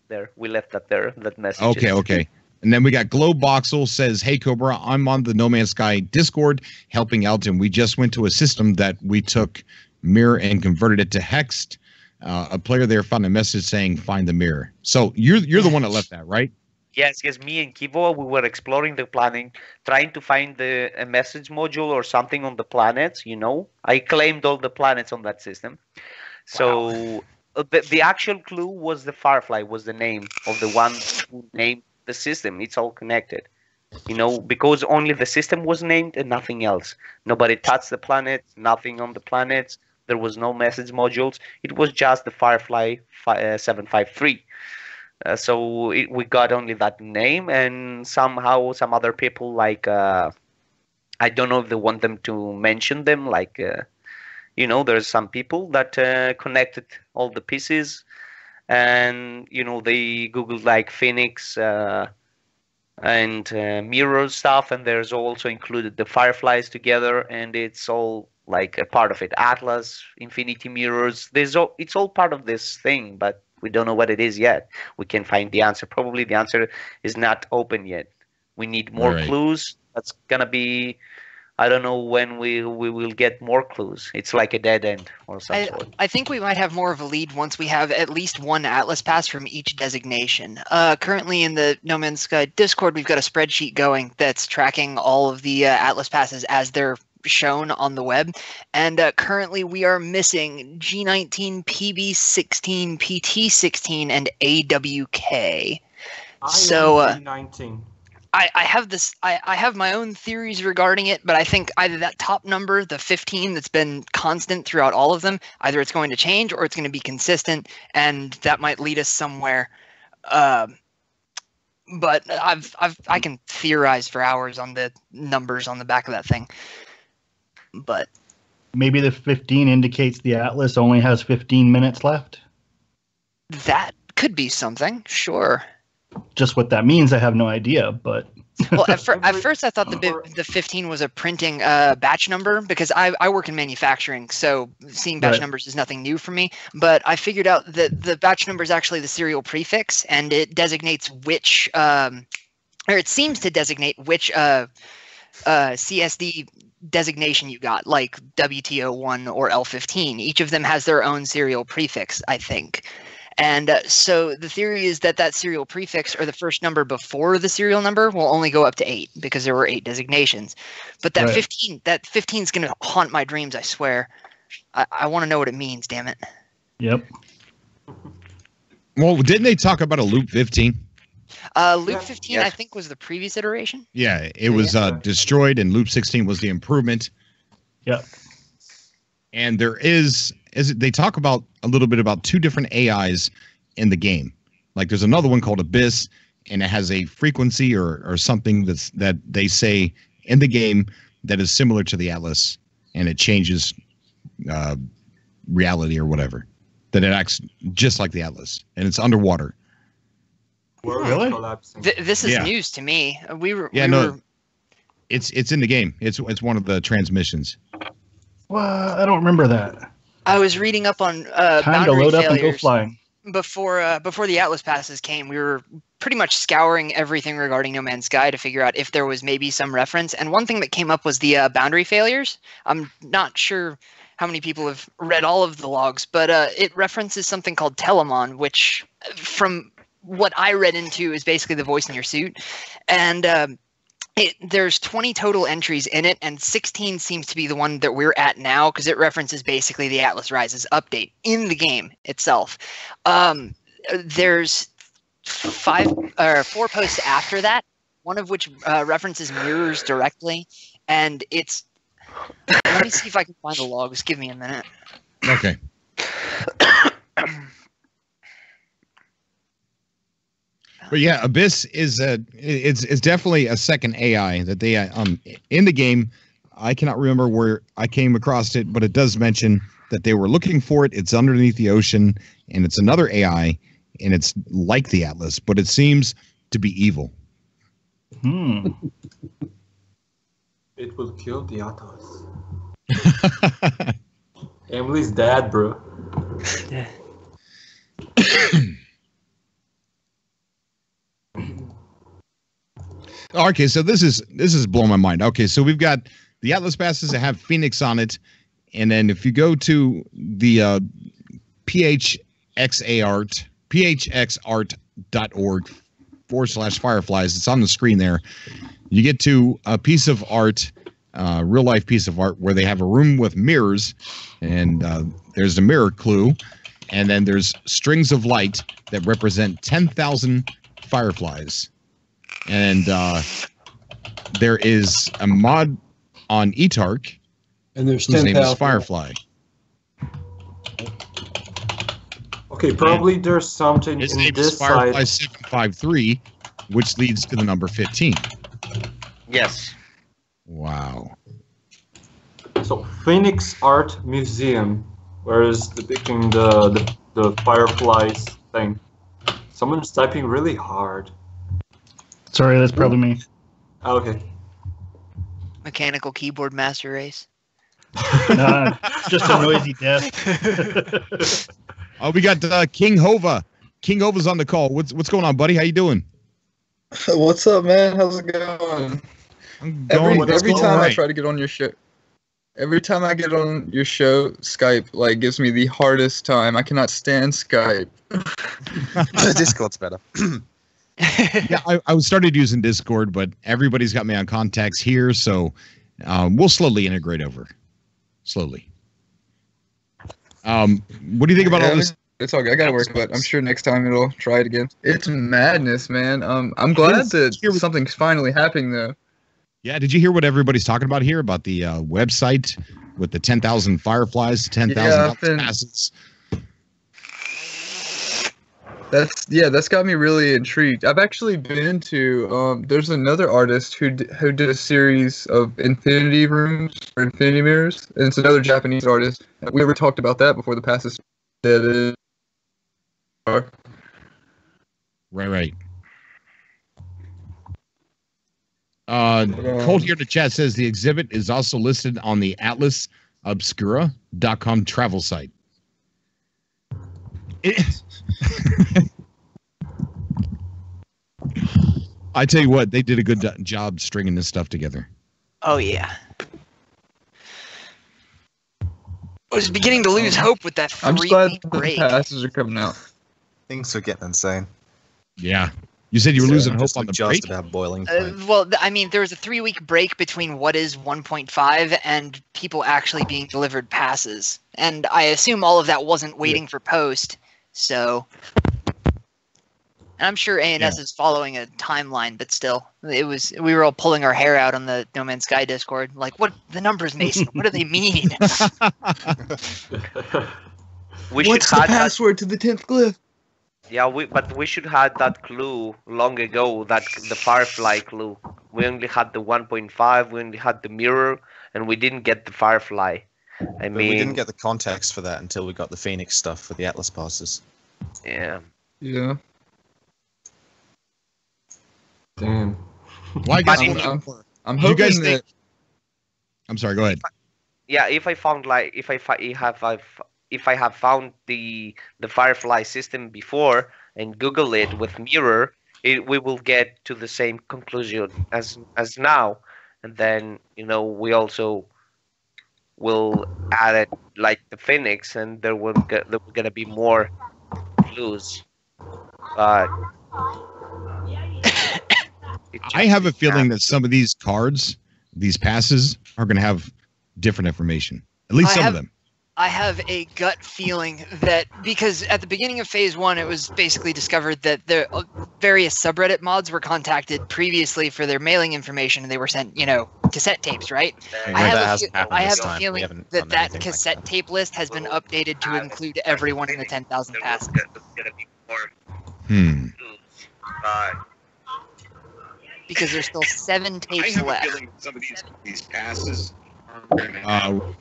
there. We left that there. That message. Okay. And then we got Glowboxel says, "Hey Cobra, I'm on the No Man's Sky Discord helping out, and we just went to a system that we took mirror and converted it to hexed. A player there found a message saying find the mirror. So you're the one that left that, right?" Yes, me and Kivo, we were exploring the planet, trying to find a message module or something on the planets, you know. I claimed all the planets on that system. So the actual clue was the Firefly, was the name of the one who named the system. It's all connected, you know, because only the system was named and nothing else. Nobody touched the planets, nothing on the planets. There was no message modules. It was just the Firefly 753. So we got only that name, and somehow some other people, like, I don't know if they want them to mention them, like, you know, there's some people that connected all the pieces, and, you know, they Googled, like, Phoenix and mirror stuff, and there's also included the fireflies together, and it's all, like, a part of it. Atlas, infinity mirrors, it's all part of this thing, but we don't know what it is yet. We can find the answer. Probably the answer is not open yet. We need more clues. That's gonna be I don't know when we will get more clues. It's like a dead end or some sort. I think we might have more of a lead once we have at least one Atlas pass from each designation. Currently in the No Man's Sky Discord, we've got a spreadsheet going that's tracking all of the Atlas passes as they're shown on the web. And currently we are missing G19, PB16, PT16, and AWK. So G19. I have this. I have my own theories regarding it, but I think either that top number, the 15, that's been constant throughout all of them, either it's going to change or it's going to be consistent, and that might lead us somewhere. But I can theorize for hours on the numbers on the back of that thing. But maybe the 15 indicates the Atlas only has 15 minutes left. That could be something. Sure. Just what that means, I have no idea, but well, at first I thought the 15 was a printing batch number, because I work in manufacturing, so seeing batch numbers is nothing new for me. But I figured out that the batch number is actually the serial prefix, and it designates which, or it seems to designate which CSD designation you got, like WTO1 or L15. Each of them has their own serial prefix, I think. And so the theory is that that serial prefix, or the first number before the serial number, will only go up to 8, because there were 8 designations. But that 15 is going to haunt my dreams, I swear. I want to know what it means, damn it. Yep. Well, didn't they talk about a loop 15? Loop 15, I think, was the previous iteration. Yeah, it was destroyed, and loop 16 was the improvement. Yep. And there is they talk about a little bit about 2 different AIs in the game. Like there's another one called Abyss, and it has a frequency or something that they say in the game that is similar to the Atlas, and it changes reality or whatever. That it acts just like the Atlas, and it's underwater. Really? This is news to me. It's in the game. It's one of the transmissions. Well, I don't remember that. I was reading up on time to load up and go flying. Before the Atlas passes came, we were pretty much scouring everything regarding No Man's Sky to figure out if there was maybe some reference. And one thing that came up was the boundary failures. I'm not sure how many people have read all of the logs, but it references something called Telemon, which, from what I read into, is basically the voice in your suit. And there's 20 total entries in it, and 16 seems to be the one that we're at now, because it references basically the Atlas Rises update in the game itself. There's 4 posts after that, one of which references mirrors directly, and it's... Let me see if I can find the logs. Give me a minute. Okay. But yeah, Abyss is it's definitely a second AI that they in the game. I cannot remember where I came across it, but it does mention that they were looking for it. It's underneath the ocean, and it's another AI, and it's like the Atlas, but it seems to be evil. It will kill the Atlas. Emily's dead, bro. Yeah. Okay, so this is blowing my mind. Okay, so we've got the Atlas passes that have Phoenix on it, and then if you go to the phxart.org/fireflies, it's on the screen there. You get to a piece of art, real life piece of art, where they have a room with mirrors, and there's a mirror clue, and then there's strings of light that represent 10,000 fireflies. And there is a mod on eTark, and there's whose name is Firefly. Okay, probably there's something His in name this is Firefly side. 753, which leads to the number 15. Yes. Wow. So Phoenix Art Museum, where is depicting the fireflies thing. Someone's typing really hard. Sorry, that's probably me. Okay. Mechanical keyboard master race. Nah, just a noisy desk. Oh, we got King Hova. King Hova's on the call. What's going on, buddy? How you doing? What's up, man? How's it going? Every time I try to get on your show, every time I get on your show, Skype like gives me the hardest time. I cannot stand Skype. Discord's better. Yeah, I started using Discord, but everybody's got me on contacts here, so we'll slowly integrate over. Slowly. What do you think about all this? It's all good. I gotta work, but I'm sure next time it'll try it again. It's madness, man. I'm glad that something's finally happening, though. Yeah, did you hear what everybody's talking about here about the website with the 10,000 fireflies, 10,000 passes? That's got me really intrigued. I've actually been to there's another artist who did a series of infinity rooms or infinity mirrors, and it's another Japanese artist. We ever talked about that before the passes. Right. Colt here in the chat says the exhibit is also listed on the atlasobscura.com travel site. I tell you what, they did a good job stringing this stuff together. Oh, yeah. I was beginning to lose hope with that 3-week I'm just glad break. the passes are coming out. Things are getting insane. Yeah. You said you were losing hope on the break? Just about boiling point. Well, I mean, there was a 3-week break between what is 1.5 and people actually being delivered passes. And I assume all of that wasn't waiting for post, so... And I'm sure A&S is following a timeline, but still, we were all pulling our hair out on the No Man's Sky Discord. Like, what the numbers, Mason? What do they mean? What's the password to the 10th glyph? Yeah, but we should have that clue long ago, that the Firefly clue. We only had the 1.5, we only had the mirror, and we didn't get the Firefly. I mean, we didn't get the context for that until we got the Phoenix stuff for the Atlas passes. Yeah. Yeah. Damn. Well, I guess I'm hoping that. I'm sorry. Go ahead. Yeah, if I found if I have found the Firefly system before and Google it with mirror, we will get to the same conclusion as now, and then we also will add it like the Phoenix, and there will gonna be more clues. But I have a feeling that some of these cards, these passes, are going to have different information. At least some of them. I have a gut feeling that because at the beginning of Phase 1, it was basically discovered that the various subreddit mods were contacted previously for their mailing information, and they were sent, cassette tapes, right? I have a feeling that cassette tape list has been updated to include everyone in the 10,000 passes. Because there's still 7 tapes left. Feeling some of these passes.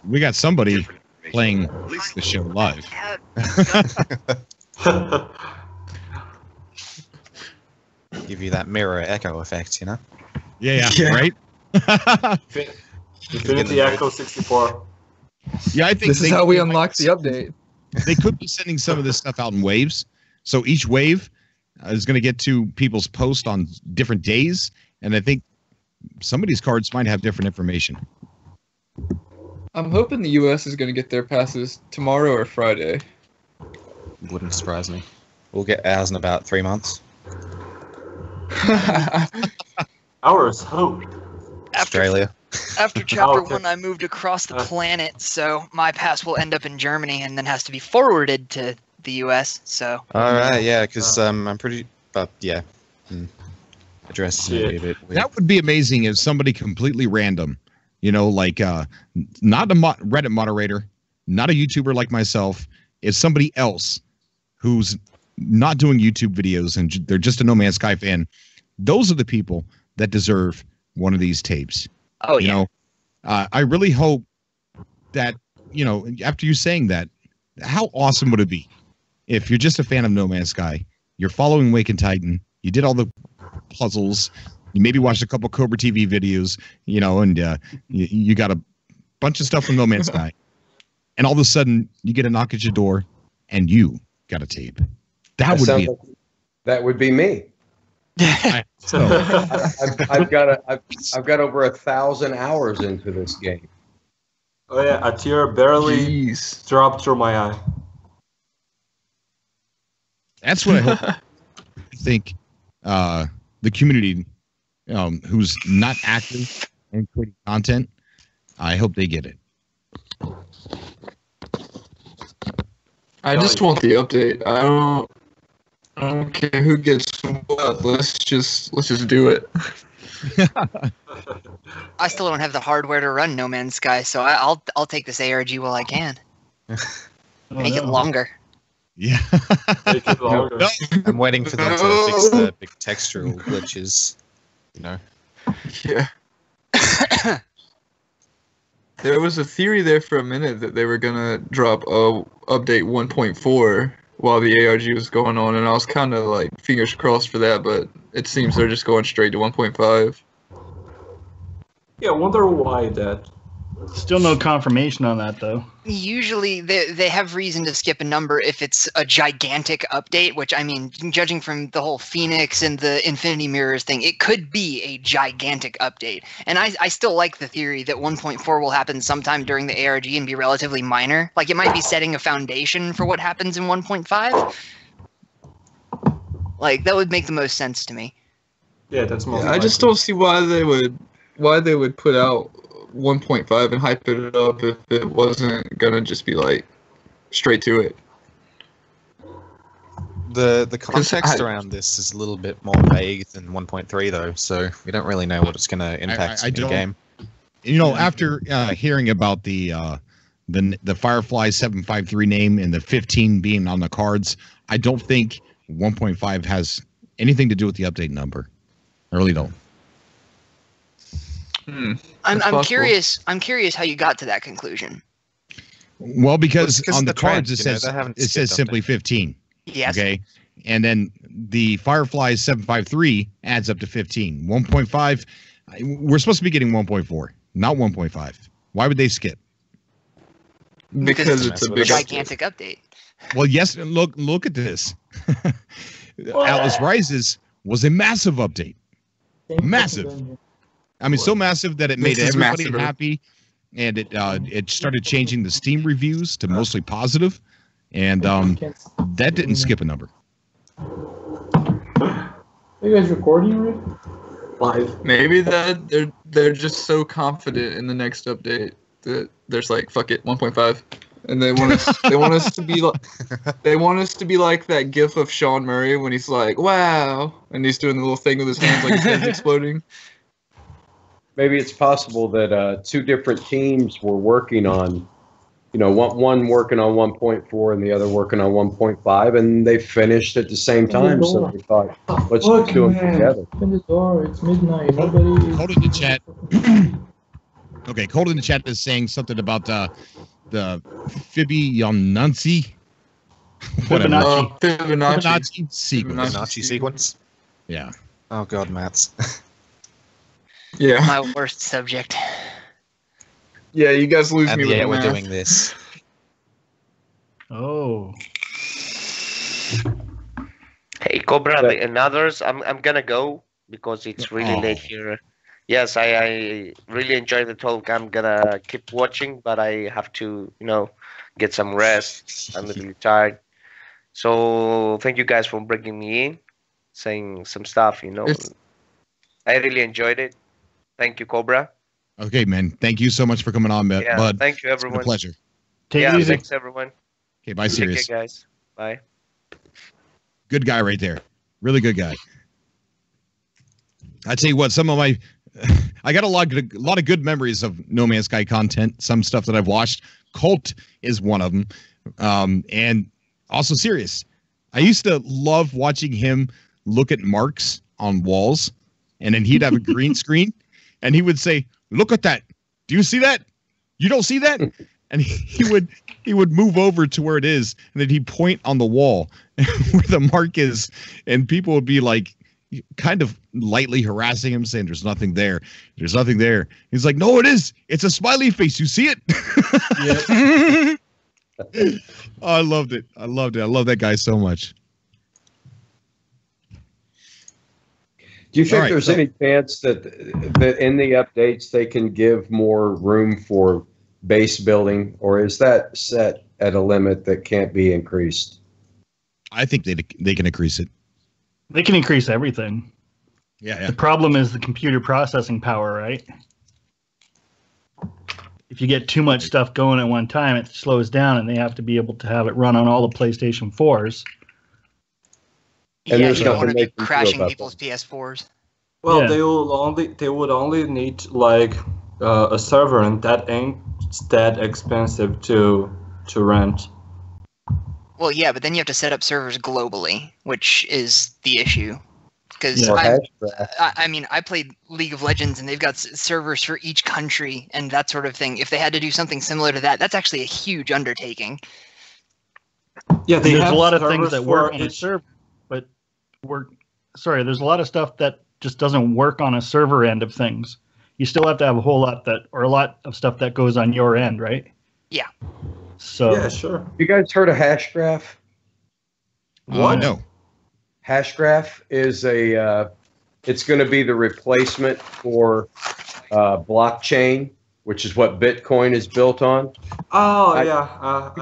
We got somebody playing the show live. Give you that mirror echo effect, Yeah. Right? Infinity Echo 64. Yeah, I think this is how we unlock the update. They could be sending some of this stuff out in waves. So each wave is going to get to people's posts on different days, and I think some of these cards might have different information. I'm hoping the U.S. is going to get their passes tomorrow or Friday. Wouldn't surprise me. We'll get ours in about 3 months. Ours hope. Australia. After Chapter 1, I moved across the planet, so my pass will end up in Germany and then has to be forwarded to the U.S. So. All right, yeah, because I'm pretty, address may be a bit weird. That would be amazing if somebody completely random, like not a Reddit moderator, not a YouTuber like myself, if somebody else who's not doing YouTube videos and they're just a No Man's Sky fan, those are the people that deserve one of these tapes. Oh yeah. I really hope that after you saying that, how awesome would it be if you're just a fan of No Man's Sky, you're following Waken Titan, you did all the puzzles, you maybe watched a couple Cobra TV videos, and you got a bunch of stuff from No Man's Sky, and all of a sudden you get a knock at your door and you got a tape. That would be me. I've got over 1,000 hours into this game. Oh yeah, a tear barely dropped through my eye. That's what I hope. I think the community who's not active in creating content, I hope they get it. I just want the update. I don't care who gets what. Let's just do it. I still don't have the hardware to run No Man's Sky, so I'll take this ARG while I can. Make it longer. Yeah. Make it longer. I'm waiting for them to fix the big textural glitches. You know. Yeah. There was a theory there for a minute that they were gonna drop update 1.4 while the ARG was going on, and I was kind of like fingers crossed for that, but it seems they're just going straight to 1.5. Yeah, I wonder why that. Still no confirmation on that, though. Usually they have reason to skip a number if it's a gigantic update, which, I mean, judging from the whole Phoenix and the Infinity Mirrors thing, it could be a gigantic update. And I still like the theory that 1.4 will happen sometime during the ARG and be relatively minor. Like, it might be setting a foundation for what happens in 1.5. Like, that would make the most sense to me. Yeah, that's more. I just don't see why they would put out 1.5 and hype it up if it wasn't gonna just be like straight to it. The context around this is a little bit more vague than 1.3 though, so we don't really know what it's going to impact in the game. You know, after hearing about the Firefly 753 name and the 15 being on the cards, I don't think 1.5 has anything to do with the update number. I really don't. I'm curious. I'm curious how you got to that conclusion. Well, because on the trend, cards it says simply 15. Yes. Okay. And then the Firefly 753 adds up to 15. 1.5. We're supposed to be getting 1.4, not 1.5. Why would they skip? Because it's a big gigantic update. Well, yes. Look at this. Atlas Rises was a massive update. Massive. I mean, so massive that it made everybody happy, and it started changing the Steam reviews to mostly positive, and that didn't skip a number. Are you guys recording already? Live. Maybe that they're just so confident in the next update that there's like fuck it 1.5, and they want us to be like that gif of Sean Murray when he's like wow, and he's doing the little thing with his hands like his head's exploding. Maybe it's possible that two different teams were working on, one working on 1.4 and the other working on 1.5, and they finished at the same time. So they thought, let's just do them together. Open the door. It's midnight. Nobody. Hold in the chat. Okay, Cold in the chat is saying something about the Fibonacci. Fibonacci sequence. Fibonacci sequence. Yeah. Oh God, maths. Yeah. My worst subject. Yeah, you guys lose and me with yeah, the we're math. doing this. Oh. Hey, Cobra and others, I'm gonna go because it's really late here. Yes, I really enjoyed the talk. I'm gonna keep watching, but I have to, get some rest. I'm a little tired. So thank you guys for bringing me in, saying some stuff, I really enjoyed it. Thank you, Cobra. Okay, man. Thank you so much for coming on, Yeah, bud. thank you, everyone. It's been a pleasure. Take it easy. Thanks, everyone. Okay, bye, Sirius. Take care, guys. Bye. Good guy right there. Really good guy. I tell you what, some of my I got a lot of good memories of No Man's Sky content. Some stuff that I've watched. Cult is one of them, and also Sirius. I used to love watching him look at marks on walls, and then he'd have a green screen, and he would say, "Look at that! Do you see that? You don't see that?" And he would move over to where it is, and then he'd point on the wall where the mark is, and people would be like, kind of lightly harassing him, saying, "There's nothing there. There's nothing there." He's like, "No, it is. It's a smiley face. You see it?" Oh, I loved it. I loved it. I love that guy so much. Do you think there's any chance that in the updates they can give more room for base building, or is that set at a limit that can't be increased? I think they can increase it. They can increase everything. Yeah. The problem is the computer processing power, right? If you get too much stuff going at one time, it slows down, and they have to be able to have it run on all the PlayStation 4s. And Yeah, there's you don't want nothing to they be can do crashing about people's PS4s. Well, Yeah. they would only need like a server, and that ain't that expensive to rent. Well, yeah, but then you have to set up servers globally, which is the issue. Because Yeah. I mean, I played League of Legends, and they've got servers for each country and that sort of thing. If they had to do something similar to that, that's actually a huge undertaking. Yeah, There's a lot of servers things that for work on a each- server, but there's a lot of stuff that just doesn't work on a server end of things. You still have to have a lot of stuff that goes on your end, right? Yeah. So Yeah, sure. You guys heard of Hashgraph? No. Hashgraph is it's going to be the replacement for blockchain, which is what Bitcoin is built on. Oh, I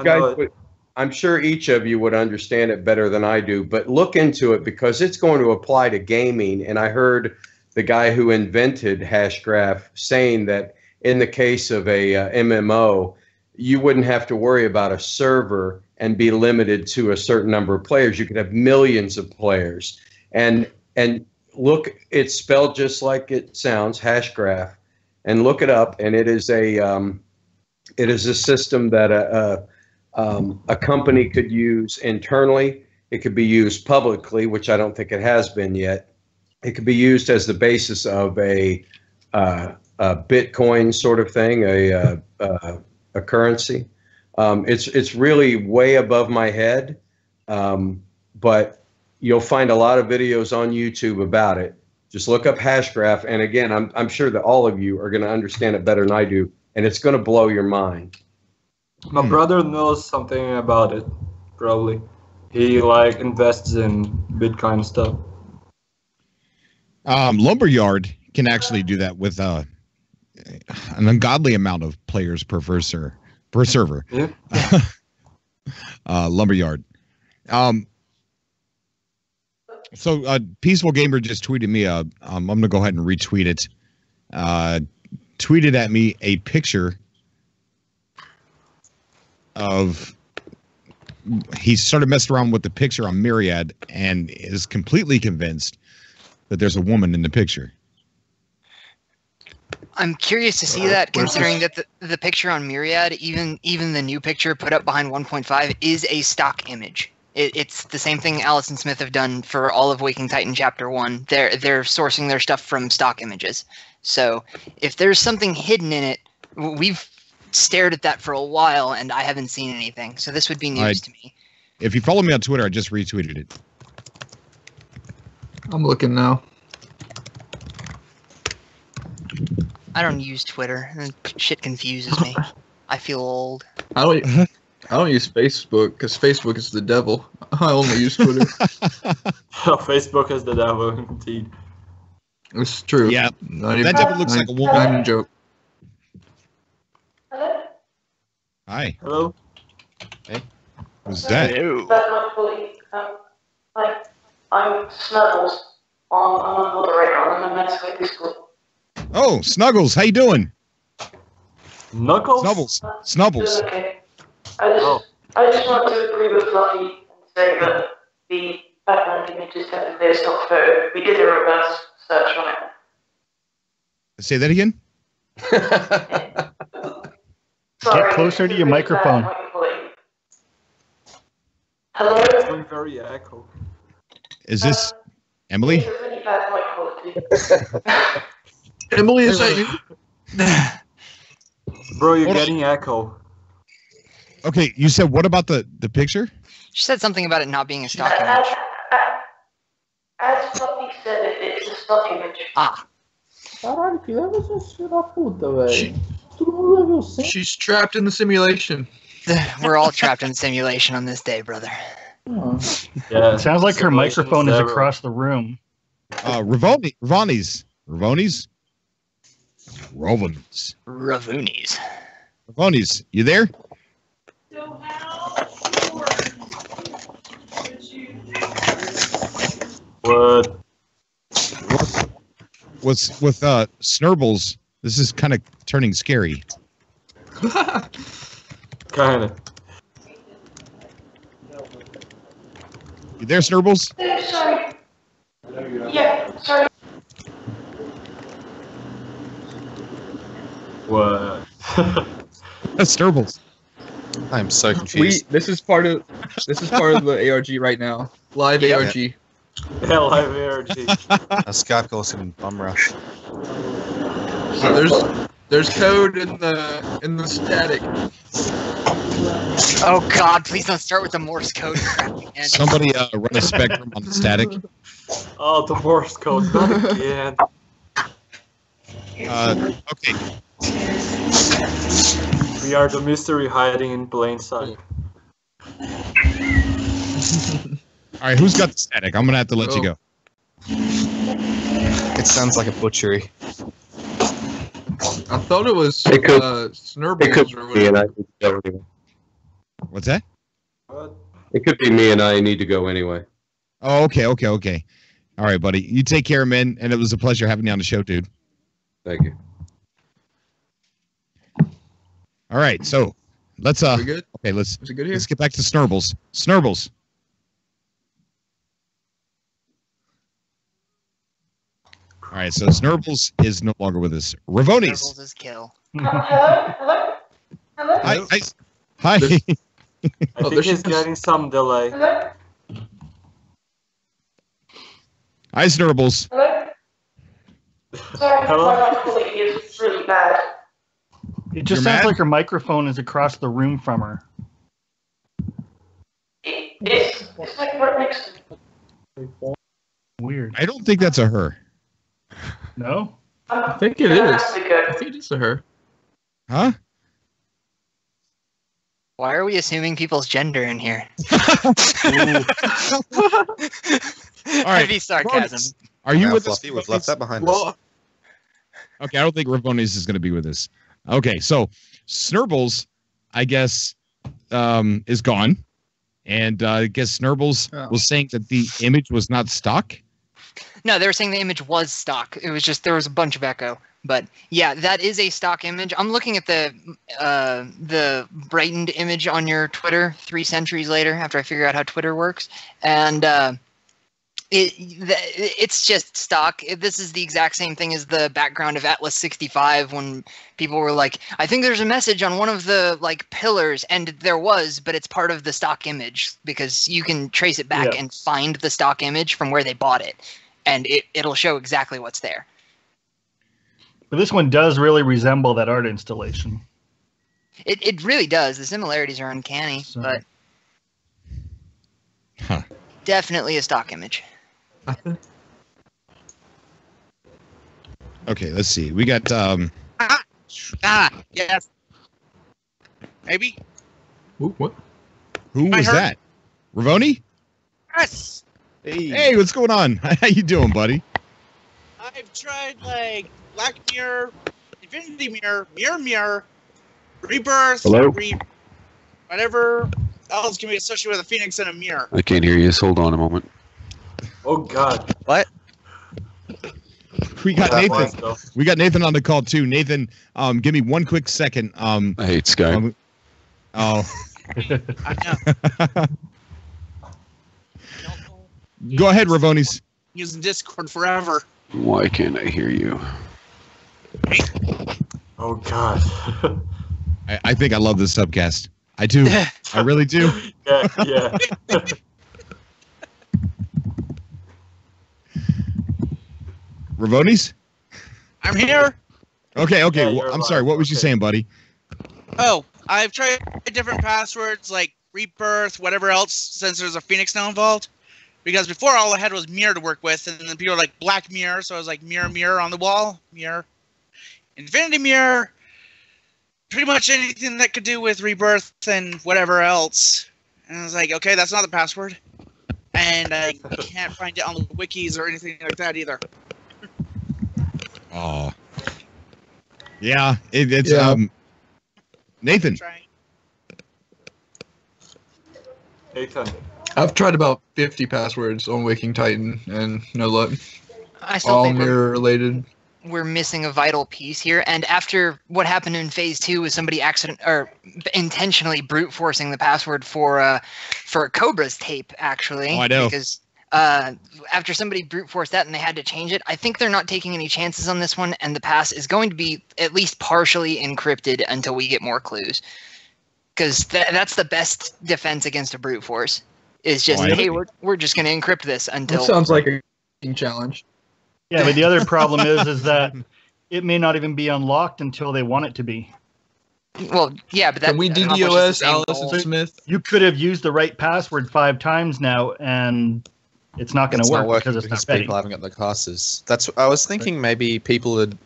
know it. I'm sure each of you would understand it better than I do, but look into it because it's going to apply to gaming. And I heard the guy who invented Hashgraph saying that in the case of a MMO, you wouldn't have to worry about a server and be limited to a certain number of players. You could have millions of players. And look, it's spelled just like it sounds, Hashgraph, and look it up. And it is a system that a company could use internally. It could be used publicly, which I don't think it has been yet. It could be used as the basis of a Bitcoin sort of thing, a currency. It's really way above my head, but you'll find a lot of videos on YouTube about it. Just look up Hashgraph, and again, I'm sure that all of you are going to understand it better than I do, and it's going to blow your mind. My brother knows something about it, probably. He like invests in Bitcoin stuff. Lumberyard can actually do that with an ungodly amount of players per server. Yeah. Lumberyard. So Peaceful Gamer just tweeted me. I'm going to go ahead and retweet it. Tweeted at me a picture of. He started messing around with the picture on Myriad and is completely convinced that there's a woman in the picture. I'm curious to see that, considering that the picture on Myriad, even the new picture put up behind 1.5, is a stock image. It's the same thing Alice and Smith have done for all of Waking Titan Chapter 1. They're sourcing their stuff from stock images. So if there's something hidden in it, we've stared at that for a while, and I haven't seen anything. So this would be news to me. If you follow me on Twitter, I just retweeted it. I'm looking now. I don't use Twitter. Shit confuses me. I feel old. I don't use Facebook because Facebook is the devil. I only use Twitter. Facebook is the devil, indeed. It's true. Yeah, that devil looks like a woman. Not even a joke. Hi. Hello. Hey. Who's that? I'm Snuggles. I'm a moderator on the Mexico Discord. Oh, Snuggles, how you doing? Knuckles? Snubbles. Okay. I just want to agree with Fluffy and say that the background image is technically a stock photo. We did a reverse search on it. Say that again? Sorry, Get closer to your microphone. Hello? It's doing very echo. Is this Emily? It's a really bad mic quality. Emily, is that you? Bro, you're getting echo. Okay, you said what about the picture? She said something about it not being a stock image. As Fluffy said, it's a stock image. Ah. Caralho, que leva essa filha da puta, velho. Todo mundo level 100. She's trapped in the simulation. We're all trapped in simulation on this day, brother. Yeah. It sounds like her Simulation's microphone is never- across the room. Ravonies. Ravonies, you there? What? What's with Snurbles? This is kind of turning scary. Kind of. You there, Snurbles? Sorry. Yeah, sorry. What? Snurbles. I'm so confused. This is part of the ARG right now. Live ARG. Yeah, live ARG. A Skype calls him Bum Rush. There's code in the static. Oh God! Please don't start with the Morse code crap again. Somebody run a spectrum on the static. Oh, the Morse code, not again. Okay. We are the mystery hiding in plain sight. All right, who's got the static? I'm gonna have to let you go. It sounds like a butchery. I thought it was Snurbles or whatever. What's that? What? It could be me, and I need to go anyway. Oh, okay. All right, buddy. You take care, man. And it was a pleasure having you on the show, dude. Thank you. All right, so let's We good? Okay, let's Is it good here? get back to Snurbles. Snurbles. All right, so Snurbles is no longer with us. Ravonies. Snurbles is kill. Hello? Hi. I think he's getting some delay. Hello? Hi, Snurbles. Hello? Sorry, Hello? my quality is really bad. It just sounds like her microphone is across the room from her. It's like right next to me. Weird. I don't think that's a her. No? I think it is. I think it is a her. Huh? Why are we assuming people's gender in here? All right. Heavy sarcasm. Are you Now with us? Fluffy, we've left that behind us. Okay, I don't think Ravonies is going to be with us. Okay, so Snurbles, I guess, is gone. And I guess Snurbles was saying that the image was not stock. No, they were saying the image was stock. It was just there was a bunch of echo. But yeah, that is a stock image. I'm looking at the brightened image on your Twitter 3 centuries later after I figure out how Twitter works, and it's just stock. This is the exact same thing as the background of Atlas 65 when people were like, I think there's a message on one of the pillars, and there was, but it's part of the stock image because you can trace it back and find the stock image from where they bought it, and it'll show exactly what's there. But this one does really resemble that art installation. It really does. The similarities are uncanny, but definitely a stock image. Okay, let's see. We got yes. Maybe. Ooh, what? Who was that? Ravoni? Yes. Hey, what's going on? How you doing, buddy? I've tried Black Mirror, Infinity Mirror, Mirror, Rebirth, whatever else can be associated with a phoenix and a mirror. I can't hear you. Just hold on a moment. Oh God. What? We got Nathan. We got Nathan on the call too. Nathan, give me one quick second. I hate Skype. I know. Go ahead, Ravonies. Using Discord forever. Why can't I hear you? Oh God. I think I love this subcast. I do. I really do. Yeah. Ravonies? I'm here. Okay. Yeah, Well, I'm sorry. What was you saying, buddy? Oh, I've tried different passwords like Rebirth, whatever else, since there's a Phoenix now involved. Because before all I had was Mirror to work with, and then people were like Black Mirror, so I was like Mirror on the wall, Mirror. Infinity Mirror, pretty much anything that could do with Rebirth and whatever else. And I was like, okay, that's not the password. and I can't find it on the wikis or anything like that either. Oh. Yeah, it's Nathan. Nathan. I've tried about 50 passwords on Waking Titan and no luck. I still All think mirror related. we're missing a vital piece here. And after what happened in phase 2 with somebody intentionally brute forcing the password for Cobra's tape, actually. Oh, I know. Because after somebody brute forced that and they had to change it, I think they're not taking any chances on this one, and the pass is going to be at least partially encrypted until we get more clues. Because that's the best defense against a brute force. Is just, hey, we're just going to encrypt this until... That sounds like a challenge. Yeah, but the other problem is that it may not even be unlocked until they want it to be. Well, yeah, but that... Can we DDoS Allison Smith? You could have used the right password 5 times now, and it's not going to work because it's not ready. People haven't got the classes. I was thinking maybe people had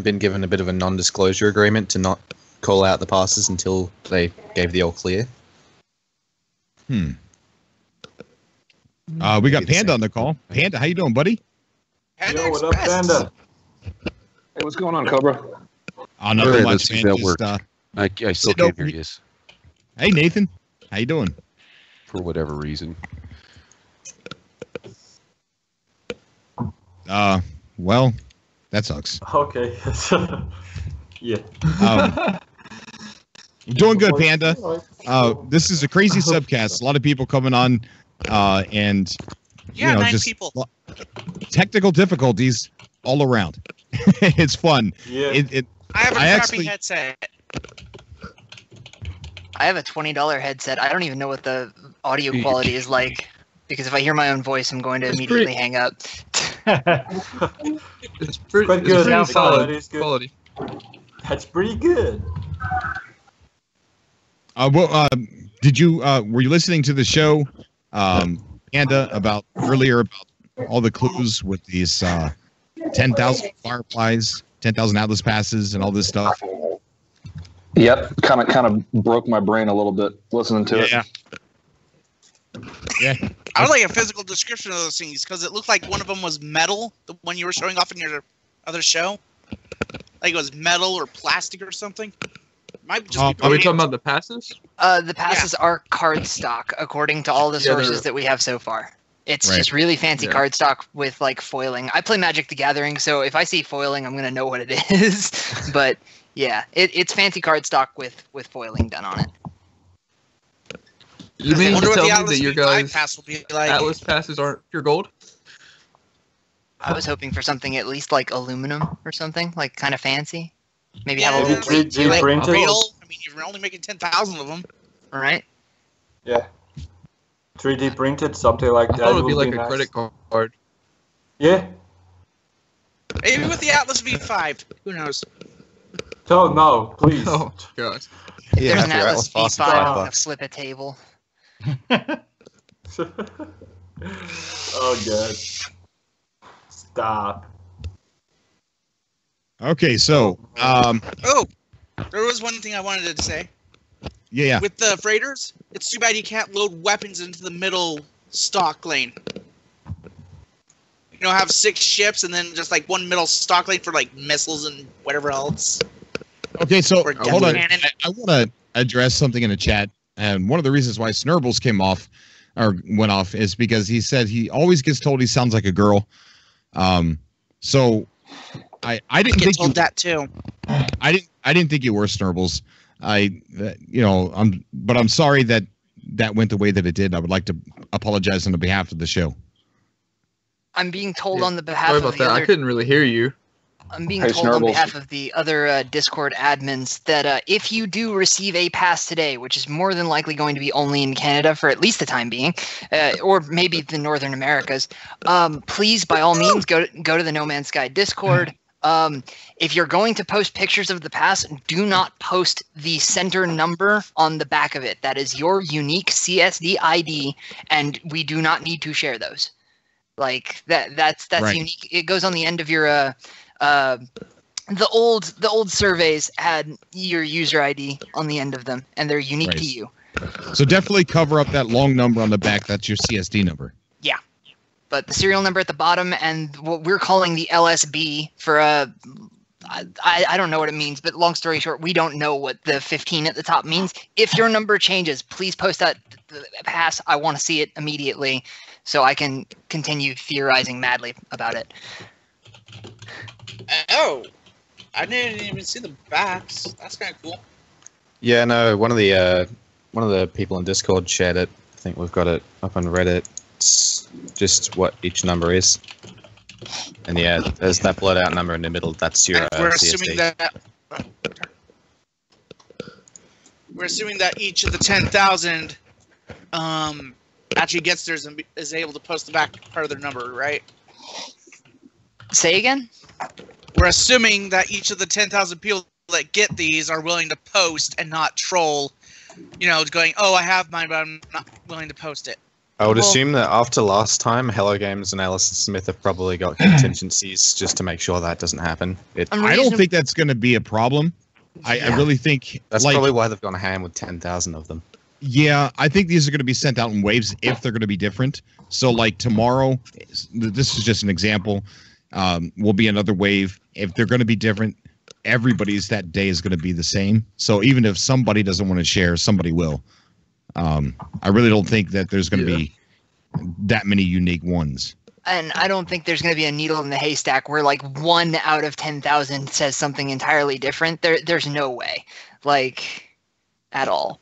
been given a bit of a non-disclosure agreement to not call out the passes until they gave the all clear. We got Panda on the call. Panda, how you doing, buddy? Yo, what up, Panda? Hey, what's going on, Cobra? Oh, nothing much, man. I still can't hear you. Hey, Nathan. How you doing? For whatever reason. Well, that sucks. Okay. Yeah. Doing good, Panda. This is a crazy subcast. A lot of people coming on, and just people. Technical difficulties all around. It's fun. Yeah. I have a crappy headset. I have a $20 headset. I don't even know what the audio quality is like, because if I hear my own voice, I'm going to immediately hang up. It's pretty good. Solid quality. That's pretty good. Did you were you listening to the show, Panda, about all the clues with these 10,000 fireflies, 10,000 Atlas passes, and all this stuff? Yep, kind of broke my brain a little bit listening to it. Yeah. I would like a physical description of those things, because it looked like one of them was metal, the one you were showing off in your other show. Like it was metal or plastic or something. Might just be are we talking about the passes? The passes are card stock, according to all the sources that we have so far. It's just really fancy card stock with like foiling. I play Magic the Gathering, so if I see foiling, I'm gonna know what it is. But yeah, it's fancy card stock with foiling done on it. You mean to tell me that your guys' pass will be like... Atlas passes aren't pure gold? I was hoping for something at least like aluminum or something, like kind of fancy. Maybe have a Maybe little weight to it. printed. Real? I mean, you're only making 10,000 of them. All right. Yeah. 3D printed, something like that. I thought it would be like nice. a credit card. Yeah. Maybe with the Atlas V5. Who knows? Oh, no, please. Oh, God. Yeah, There's an Atlas Atlas V5 $5. on a flip a table. Oh, God. Stop. Okay, so there was one thing I wanted to say. Yeah. With the freighters, it's too bad you can't load weapons into the middle stock lane. You know, have 6 ships and then just like one middle stock lane for like missiles and whatever else. Okay, so Or hold on. cannon. I want to address something in the chat, and one of the reasons why Snurbles went off is because he said he always gets told he sounds like a girl. So I didn't think told that too. I didn't think you were Snurbles. But I'm sorry that went the way that it did. I would like to apologize on the behalf of the show. I'm being told on the behalf Sorry of about the that. other... I couldn't really hear you. I'm being told on behalf of the other Discord admins that if you do receive a pass today, which is more than likely going to be only in Canada for at least the time being, or maybe the Northern Americas, please, by all means, go to the No Man's Sky Discord. If you're going to post pictures of the pass, do not post the center number on the back of it. That is your unique CSD ID, and we do not need to share those. Like that's right. Unique. It goes on the end of your the old surveys had your user ID on the end of them, and they're unique to you. So definitely cover up that long number on the back. That's your CSD number. but the serial number at the bottom and what we're calling the LSB for a. I don't know what it means, but long story short, we don't know what the 15 at the top means. If your number changes, please post that pass. I want to see it immediately so I can continue theorizing madly about it. Oh, I didn't even see the backs. That's kind of cool. Yeah, no, one of the people in Discord shared it. I think we've got it up on Reddit. It's just what each number is. And yeah, there's that blurred out number in the middle. That's your we're CSD. assuming that each of the 10,000 actually gets theirs and is able to post the back part of their number, right? Say again? We're assuming that each of the 10,000 people that get these are willing to post and not troll, going, oh, I have mine, but I'm not willing to post it. I would assume that after last time, Hello Games and Alison Smith have probably got contingencies just to make sure that doesn't happen. I don't think that's going to be a problem. I really think that's probably why they've gone ham with 10,000 of them. Yeah, I think these are going to be sent out in waves if they're going to be different. So, like tomorrow, this is just an example. Will be another wave. If they're going to be different, everybody's that day is going to be the same. So even if somebody doesn't want to share, somebody will. I really don't think that there's going to be that many unique ones. And I don't think there's going to be a needle in the haystack where like 1 out of 10,000 says something entirely different. There's no way, at all.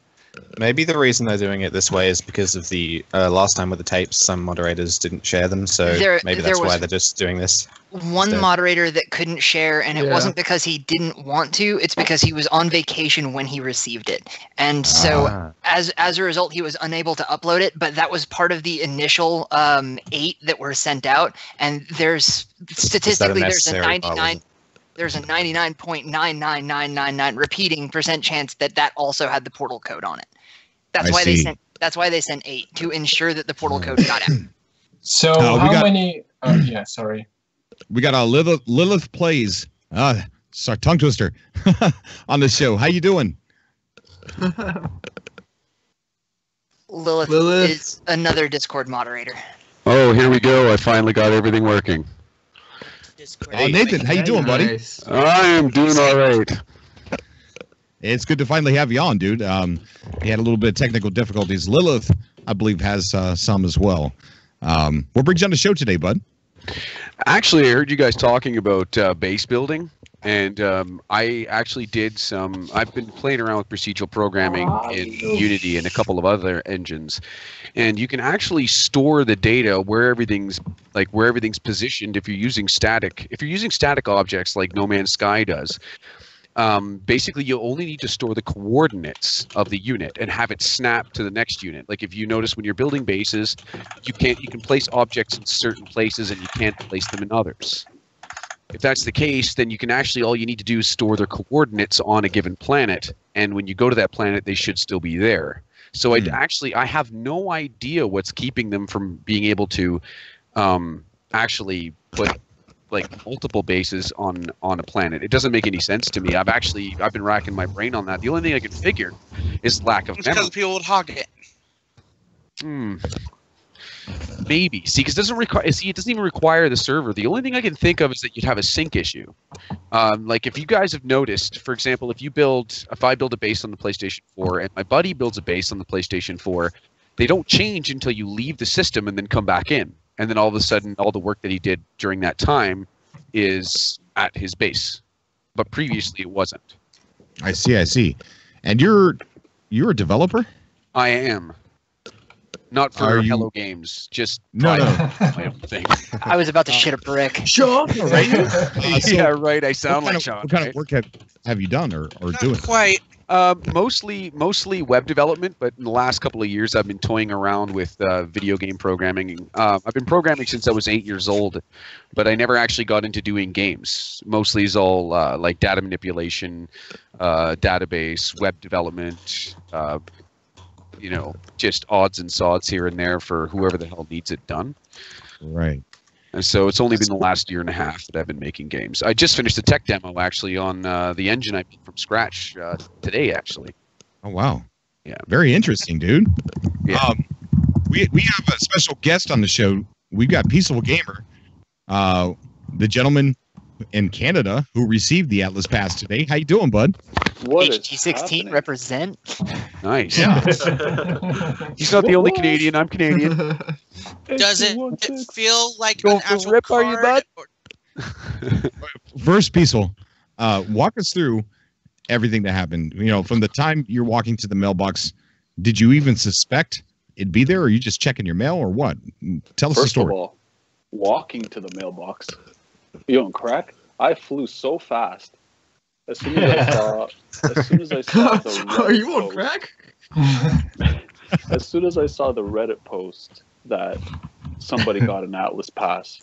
Maybe the reason they're doing it this way is because of the last time with the tapes, some moderators didn't share them, so maybe that's why they're just doing this. One moderator that couldn't share, and it wasn't because he didn't want to, it's because he was on vacation when he received it. And so as a result, he was unable to upload it, but that was part of the initial 8 that were sent out, and there's statistically there's a 99 there's a 99.99999 repeating % chance that also had the portal code on it. That's why they sent 8 to ensure that the portal code got out. So how many? Yeah, sorry. We got a Lilith Plays. Sorry, tongue twister on the show. How you doing? Lilith is another Discord moderator. Oh, here we go. I finally got everything working. Oh, Nathan, how you doing, buddy? I am doing all right. It's good to finally have you on, dude. He had a little bit of technical difficulties. Lilith, I believe, has some as well. What brings you on the show today, bud? Actually, I heard you guys talking about base building, and I actually did some. I've been playing around with procedural programming in Unity and a couple of other engines, and you can actually store the data where everything's positioned if you're using static. If you're using static objects like No Man's Sky does. Basically, you only need to store the coordinates of the unit and have it snap to the next unit. Like if you notice when you're building bases, you can place objects in certain places and you can't place them in others. If that's the case, then you can actually, all you need to do is store their coordinates on a given planet, and when you go to that planet, they should still be there. So I have no idea what's keeping them from being able to actually put like multiple bases on a planet. It doesn't make any sense to me. I've been racking my brain on that. The only thing I can figure is lack of memory. Because people would hog it. Maybe. See, because it doesn't require. See, it doesn't even require the server. The only thing I can think of is that you'd have a sync issue. Like if you guys have noticed, for example, if I build a base on the PlayStation 4 and my buddy builds a base on the PlayStation 4, they don't change until you leave the system and then come back in. And then all of a sudden, all the work that he did during that time is at his base, but previously it wasn't. I see. And you're a developer? I am. Not for Hello Games, just my own thing. I was about to shit a brick. Sean, right? Yeah, right. I sound like Sean. What kind of work have you done or doing? Not quite. Mostly web development, but in the last couple of years I've been toying around with video game programming. I've been programming since I was 8 years old, but I never actually got into doing games. Mostly is all like data manipulation, database, web development, just odds and sods here and there for whoever the hell needs it done. Right. And so it's only been the last year and a half that I've been making games. I just finished a tech demo actually on the engine I built from scratch today, actually. Oh wow! Yeah, very interesting, dude. Yeah. We have a special guest on the show we've got Peaceful Gamer, the gentleman in Canada who received the Atlas Pass today. How you doing, bud? What HG16 represent. Nice. Yeah. He's not the only Canadian. I'm Canadian. Does it feel like an actual rip, card? are you, bud? First, Peaceful, walk us through everything that happened. You know, from the time you're walking to the mailbox, did you even suspect it'd be there, or are you just checking your mail, or what? Tell us the First story. of all, walking to the mailbox, you on crack? I flew so fast. As soon as I saw the Reddit Are you on post- crack? As soon as I saw the Reddit post that somebody got an Atlas Pass,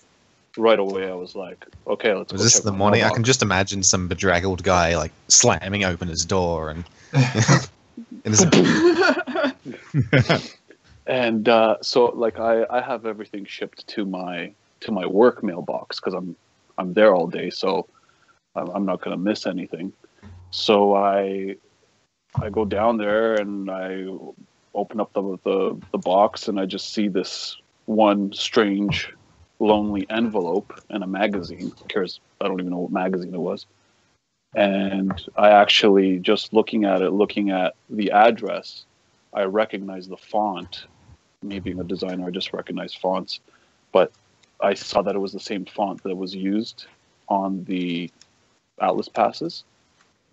right away I was like, okay, let's Was go this check the my morning? I mailbox. can just imagine some bedraggled guy like slamming open his door and. And so like I have everything shipped to my work mailbox because I'm there all day, so I'm not gonna miss anything. So I go down there and I open up the box and I just see this one strange lonely envelope and a magazine. Who cares? I don't even know what magazine it was. And I actually, just looking at the address, I recognized the font. Me being a designer, I just recognize fonts. But I saw that it was the same font that was used on the Atlas passes.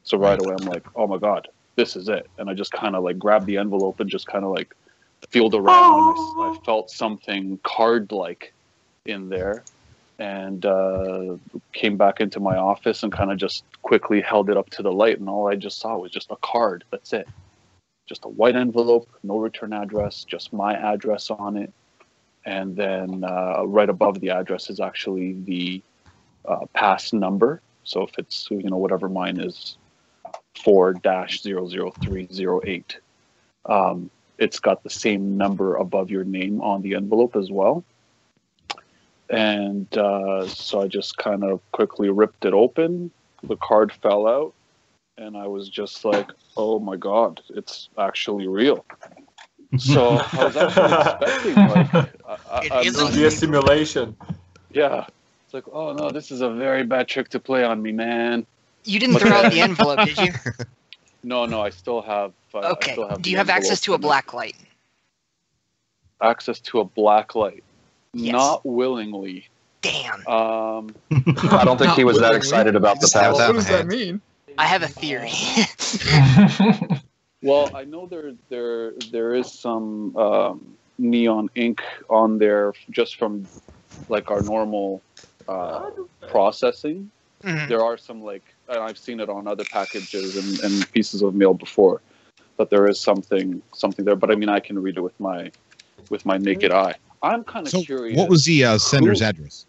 So right away, I'm like, oh my God, this is it. And I just kind of like grabbed the envelope and just kind of like feeled around. And I felt something card-like in there. And came back into my office and kind of just quickly held it up to the light, and all I just saw was just a card. That's it. Just a white envelope, no return address, just my address on it. And then right above the address is actually the pass number. So if it's, whatever mine is, 4-00308, it's got the same number above your name on the envelope as well. And so I just kind of quickly ripped it open. The card fell out, and I was just like, "Oh my God, it's actually real." So I was actually expecting It'll be a simulation. Yeah, it's like, "Oh no, this is a very bad trick to play on me, man." You didn't throw out the envelope, did you? No, I still have. Okay. I still have Do you have access to a black light? Access to a black light? Yes. Not willingly. Damn. I don't think he was that excited about the pass. What does that mean? I have a theory. Well, I know there is some neon ink on there just from like our normal processing. Mhm. There are some and I've seen it on other packages and pieces of mail before, but there is something there. But I mean, I can read it with my naked eye. I'm kind of curious. What was the sender's address?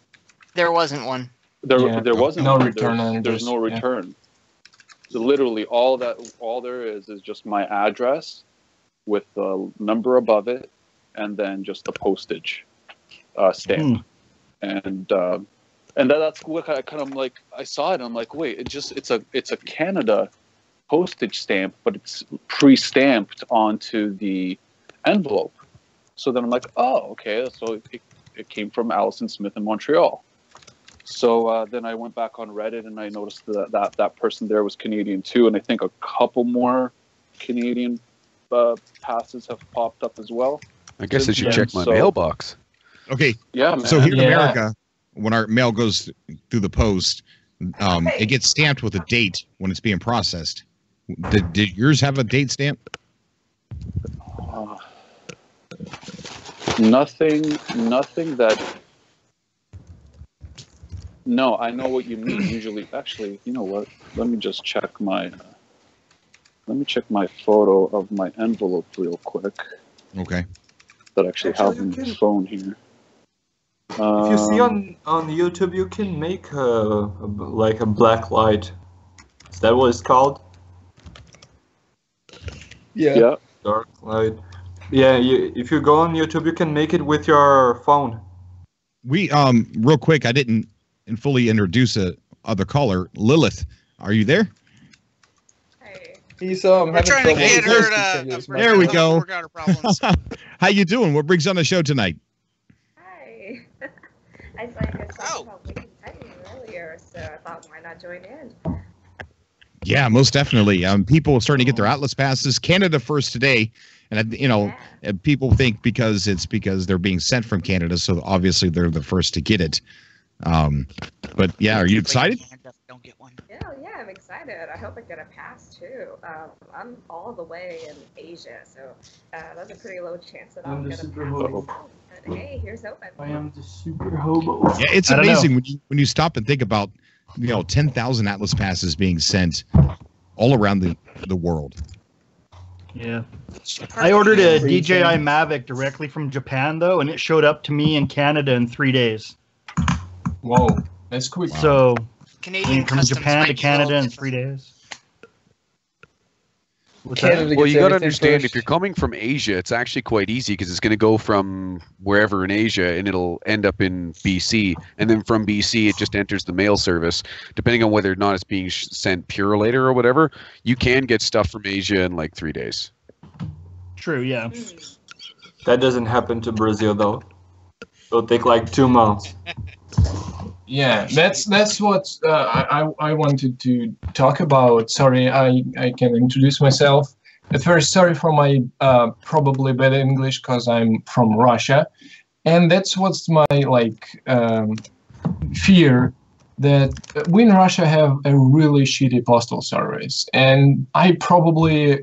There wasn't one. There wasn't no one. return There's no address, yeah. return. So literally, all there is just my address with the number above it, and then just the postage stamp. And that's what I kind of like. I saw it, and I'm like, wait, it's a Canada postage stamp, but it's pre-stamped onto the envelope. So then I'm like, oh, okay. So it came from Allison Smith in Montreal. So then I went back on Reddit and I noticed that person there was Canadian too. And I think a couple more Canadian passes have popped up as well. I guess I should check my mailbox. Okay. Yeah, man. So here in America, when our mail goes through the post, it gets stamped with a date when it's being processed. Did yours have a date stamp? Nothing that. No, I know what you mean. Usually, actually, you know what? Let me just check my. Let me check my photo of my envelope real quick. Okay. That I actually have on my phone here. If you see on YouTube, you can make a black light. Is that what it's called? Yeah. Dark light. Yeah. If you go on YouTube, you can make it with your phone. We real quick, I didn't fully introduce a other caller. Lilith, are you there? He's We're trying to get her to There we go. work out her problems. How you doing? What brings you on the show tonight? Hi. I saw you guys talking about Wicked Titan earlier, so I thought, why not join in? Yeah, most definitely. People are starting to get their Atlas passes. Canada first today, and people think because they're being sent from Canada, so obviously they're the first to get it. But yeah, are you excited? Yeah, I'm excited. I hope I get a pass too. I'm all the way in Asia, so that's a pretty low chance that I'll get a pass. But hey, here's hoping. I am the super hobo. Yeah, it's amazing when you stop and think about 10,000 Atlas passes being sent all around the world. Yeah. I ordered a DJI Mavic directly from Japan though, and it showed up to me in Canada in 3 days. Whoa, that's quick. So Canadian from customs Japan might to be a little Canada in different. 3 days. Well, you got to understand, if you're coming from Asia, it's actually quite easy because it's going to go from wherever in Asia and it'll end up in BC. And then from BC, it just enters the mail service. Depending on whether or not it's being sent pure later or whatever, you can get stuff from Asia in like 3 days. True, yeah. That doesn't happen to Brazil, though. It'll take like 2 months. Yeah, that's what I wanted to talk about. Sorry, I can introduce myself. At first, sorry for my probably bad English because I'm from Russia, and that's what's my fear, that we in Russia have a really shitty postal service, and I probably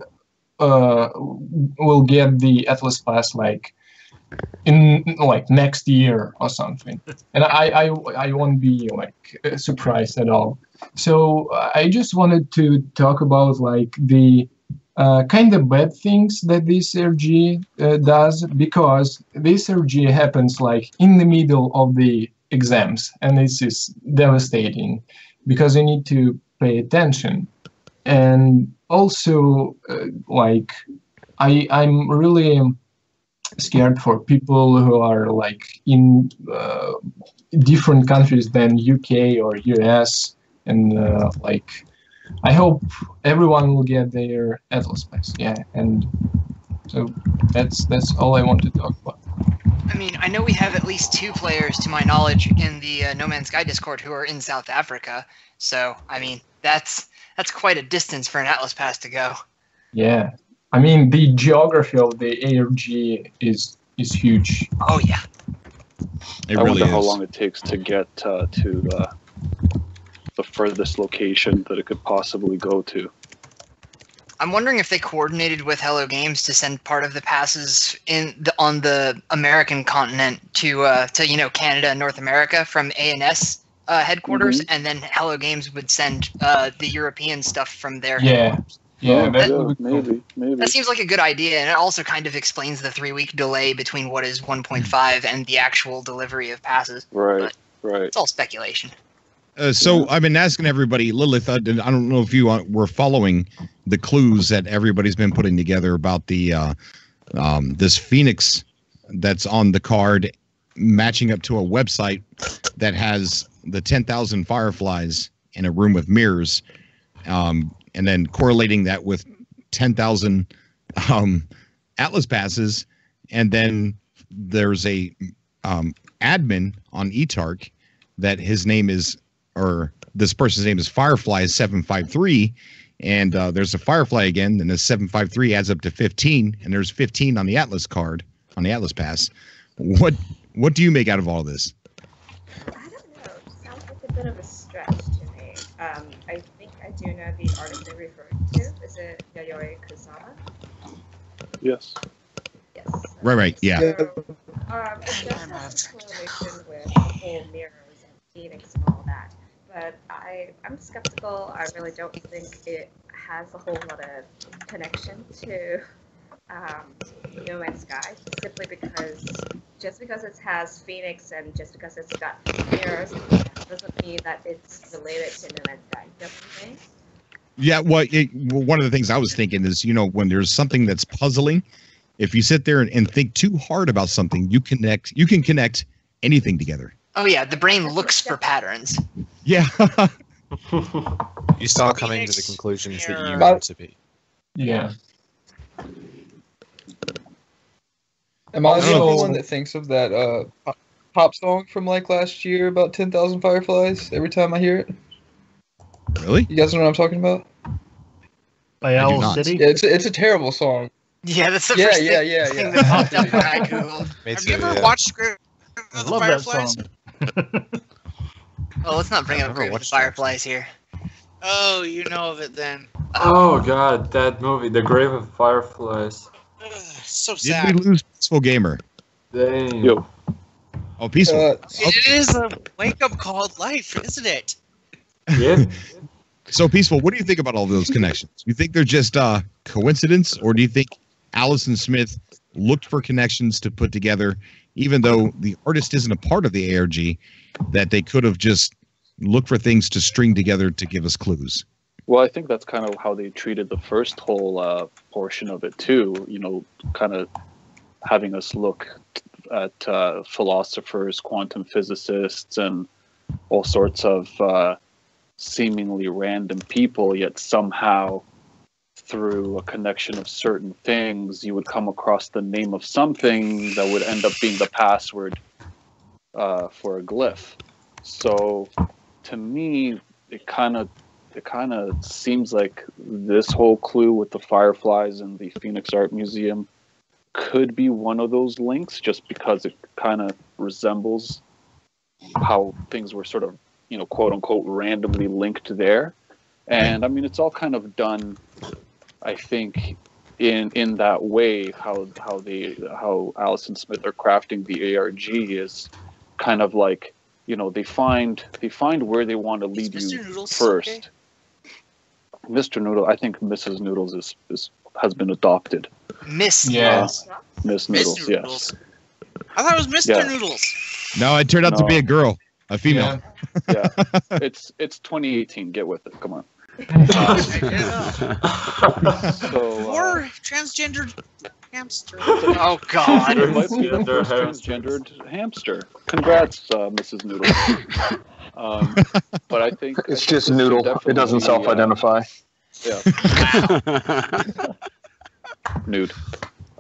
will get the Atlas Pass in next year or something, and I won't be surprised at all. So I just wanted to talk about the kind of bad things that this RG does, because this RG happens in the middle of the exams, and this is devastating because you need to pay attention. And also I'm really scared for people who are in different countries than UK or US, and I hope everyone will get their Atlas Pass. Yeah, and so that's all I want to talk about. I mean, I know we have at least 2 players, to my knowledge, in the No Man's Sky Discord who are in South Africa. So, I mean, that's quite a distance for an Atlas Pass to go. Yeah. I mean, the geography of the ARG is huge. Oh yeah, I wonder how long it takes to get to the furthest location that it could possibly go to. I'm wondering if they coordinated with Hello Games to send part of the passes on the American continent to Canada and North America from ANS headquarters, and then Hello Games would send the European stuff from their headquarters. Yeah, maybe. That seems like a good idea, and it also kind of explains the 3-week delay between what is 1.5 and the actual delivery of passes. Right. It's all speculation. So I've been asking everybody, Lilith, I don't know if you were following the clues that everybody's been putting together about the this Phoenix that's on the card matching up to a website that has the 10,000 fireflies in a room with mirrors. And then correlating that with 10,000 Atlas passes, and then there's a admin on eTark that his name is, or this person's name is Firefly753, and there's a Firefly again, and the 753 adds up to 15, and there's 15 on the Atlas card, on the Atlas pass. What do you make out of all this? I don't know. It sounds like a bit of a stretch to me. I think I do know the artist they're referring to. Is it Yayoi Kusama? Yes. Yes. Right, yeah. So, it does have a correlation with the whole mirrors and Phoenix and all that. But I'm skeptical. I really don't think it has a whole lot of connection to No Man's Sky, simply because just because it has Phoenix and just because it's got mirrors doesn't mean that it's related to No Man's Sky. You know what I'm saying? Yeah, one of the things I was thinking is, when there's something that's puzzling, if you sit there and think too hard about something, you can connect anything together. Oh yeah, the brain looks for patterns. Yeah. You start coming to the conclusions that you want to be. Yeah. Am I the only one that thinks of that pop song from like last year about 10,000 Fireflies every time I hear it. Really? You guys know what I'm talking about? By I do Owl not. City? Yeah, it's a terrible song. Yeah, that's the Yeah, first yeah, thing, yeah, thing yeah. that popped up when I googled. Have you ever watched Grave of the Love that Fireflies? song. Oh, let's not bring up Grave of the Fireflies here. Oh, you know of it then. Oh god, that movie, The Grave of Fireflies. Ugh, so Did sad. we lose Peaceful Gamer? Dang. Yo. Oh, Peaceful. It is a wake-up call of life, isn't it? Yeah. So, Peaceful, what do you think about all those connections? You think they're just coincidence, or do you think Allison Smith looked for connections to put together, even though the artist isn't a part of the ARG, that they could have just looked for things to string together to give us clues? Well, I think that's kind of how they treated the first whole portion of it too. You know, kind of having us look at philosophers, quantum physicists, and all sorts of seemingly random people, yet somehow through a connection of certain things, you would come across the name of something that would end up being the password for a glyph. So to me, it kind of seems like this whole clue with the Fireflies and the Phoenix Art Museum could be one of those links, just because it kind of resembles how things were sort of, you know, quote unquote, randomly linked there. And I mean, it's all kind of done, I think, in that way, how Allison Smith are crafting the ARG is kind of like, you know, they find where they want to lead you first. Okay? Mr. Noodle, I think Mrs. Noodles has been adopted. Miss Noodles, Miss yes. Noodles. I thought it was Mr. Yeah. Noodles. No, it turned out to be a girl, a female. Yeah. It's 2018. Get with it. Come on. Or transgendered hamster. Oh God! There might be the first transgendered hamster. Congrats, Mrs. Noodle. But I think It's just Noodle. It doesn't self-identify. Yeah. Nude.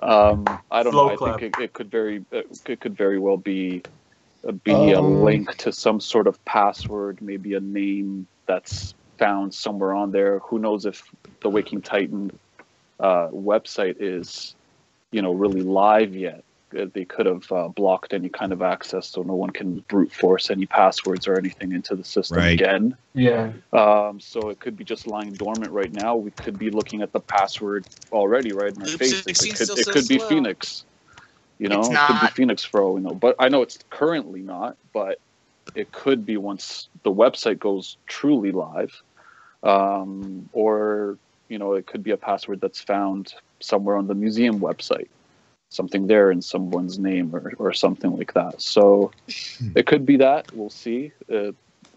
I don't know. I think it could very well be a link to some sort of password, maybe a name that's found somewhere on there. Who knows if the Waking Titan website is, you know, really live yet? They could have blocked any kind of access, so no one can brute force any passwords or anything into the system again. Yeah. So it could be just lying dormant right now. We could be looking at the password already right in our faces. It could be Phoenix. You know, it could be Phoenix for all we know. But I know it's currently not, but it could be once the website goes truly live. Or, you know, it could be a password that's found somewhere on the museum website. Something there in someone's name or something like that. So it could be that. We'll see.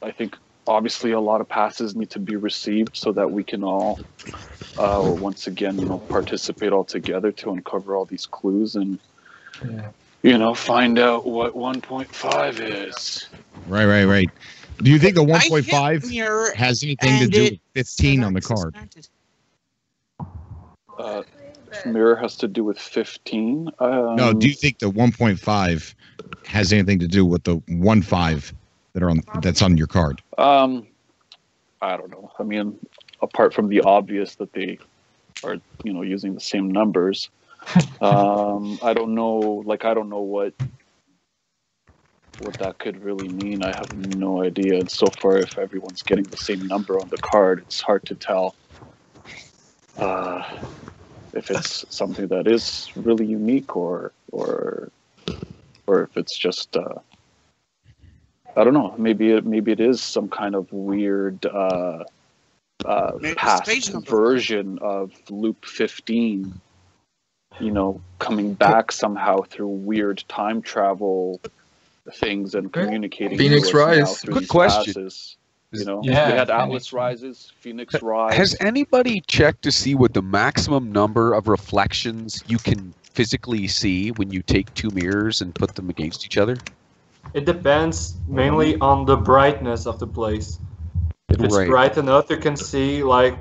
I think obviously a lot of passes need to be received so that we can all once again, you know, participate all together to uncover all these clues and you know, find out what 1.5 is. Right. Do you think the 1.5 has anything to do with 15 on the card? Mirror has to do with 15. No, do you think the 1.5 has anything to do with the 1.5 that's on your card? I don't know. I mean, apart from the obvious that they are, you know, using the same numbers, I don't know. Like, I don't know what that could really mean. I have no idea. And so far, if everyone's getting the same number on the card, it's hard to tell. If it's something that is really unique or if it's just I don't know, maybe it is some kind of weird past version of Loop 15, you know, coming back somehow through weird time travel things and communicating. Phoenix Rise. Good question. Passes. You know, Yeah, we had Atlas Rises, Phoenix Rise. Has anybody checked to see what the maximum number of reflections you can physically see when you take two mirrors and put them against each other? It depends mainly on the brightness of the place. If it's bright enough, you can see like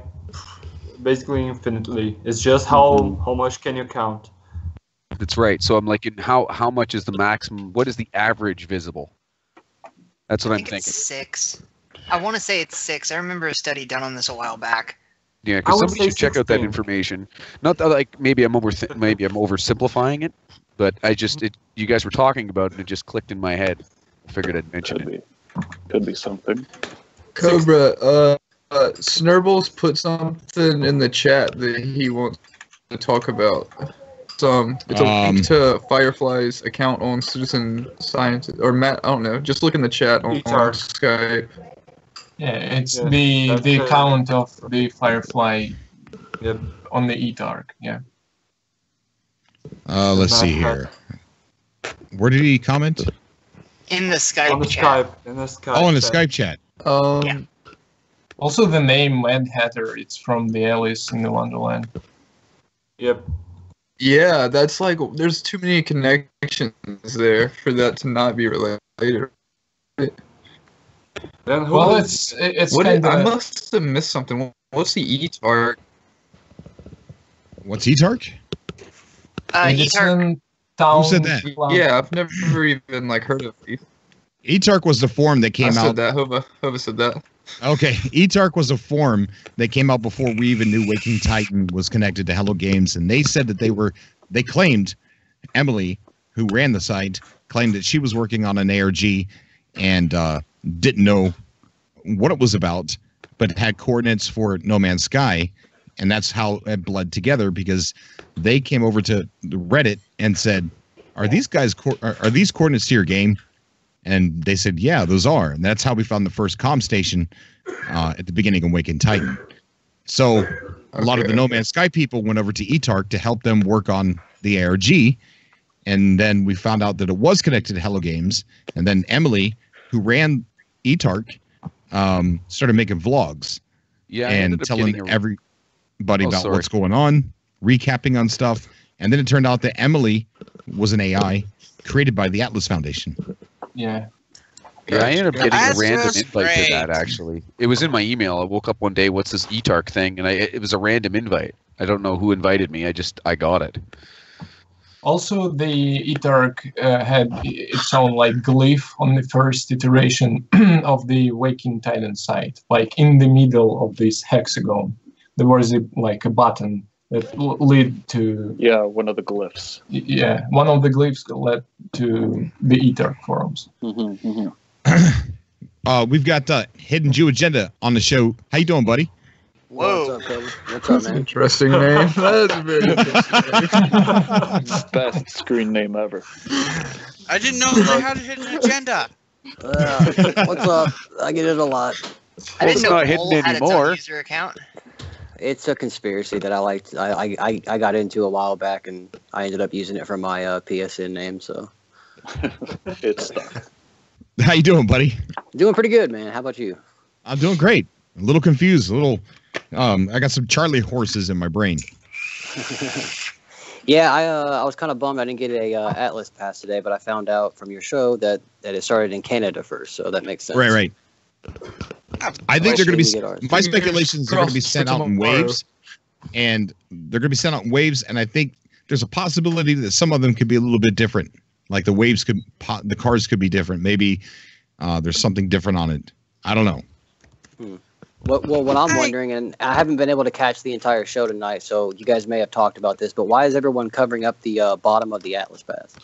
basically infinitely. It's just how much can you count. That's right. So I'm like, how much is the maximum? What is the average visible? That's what I'm thinking. It's 6. I want to say it's 6. I remember a study done on this a while back. Yeah, because somebody should check out that information. Not that, like, maybe I'm oversimplifying it, but you guys were talking about it and it just clicked in my head. I figured I'd mention it. Could be something. Cobra, Snurbles put something in the chat that he wants to talk about. It's a link to Firefly's account on Citizen Science, or Matt, I don't know. Just look in the chat on Skype. Yeah, it's the account of the Firefly on the eTarg. Yeah. Let's see here. Where did he comment? In the Skype In the Skype. Oh, in the Skype chat. Yeah. Also, the name Mad Hatter, it's from the Alice in the Wonderland. Yep. Yeah, that's like, there's too many connections there for that to not be related. Then well, it's kind of... I must have missed something. What's the eTarg? What's eTarg? eTarg. Who said that? Yeah, I've never even heard of it. eTarg was the forum that came out. I said that. Hova said that. Okay, eTarg was a forum that came out before we even knew Waking Titan was connected to Hello Games, and they said that they claimed, Emily, who ran the site, claimed that she was working on an ARG and didn't know what it was about, but had coordinates for No Man's Sky, and that's how it bled together, because they came over to Reddit and said, are these coordinates to your game? And they said, yeah, those are. And that's how we found the first comm station at the beginning of Waking Titan. So a lot of the No Man's Sky people went over to eTarg to help them work on the ARG. And then we found out that it was connected to Hello Games. And then Emily, who ran eTarg, started making vlogs. Yeah, and telling everybody about what's going on, recapping on stuff. And then it turned out that Emily was an AI created by the Atlas Foundation. Yeah. Yeah, I ended up getting a random invite to that, actually. It was in my email. I woke up one day, what's this eTarg thing? And it was a random invite. I don't know who invited me. I got it. Also, the eTarg had its own glyph on the first iteration of the Waking Titan site. Like in the middle of this hexagon, there was a button that led to... Yeah, one of the glyphs. Yeah, one of the glyphs led to the eTarg forums. We've got Hidden Jew Agenda on the show. How you doing, buddy? Whoa. What's up, Cobra? What's up, man? Interesting name. That's a very interesting name. Best screen name ever. I didn't know they had a hidden agenda. What's up? I get it a lot. I didn't know not hidden Cole had its own anymore. user account. It's a conspiracy that I liked. I got into a while back, and I ended up using it for my PSN name. So It's stuck. How you doing, buddy? Doing pretty good, man. How about you? I'm doing great. A little confused. I got some Charlie horses in my brain. Yeah, I was kind of bummed I didn't get a Atlas pass today, but I found out from your show that it started in Canada first, so that makes sense. Right. I think they're going to be. My speculations are going to be sent out in waves, and they're going to be sent out in waves. And I think there's a possibility that some of them could be a little bit different. Like the waves the cars could be different. Maybe there's something different on it. I don't know. Well, what I'm wondering, and I haven't been able to catch the entire show tonight, so you guys may have talked about this, but why is everyone covering up the bottom of the Atlas pass?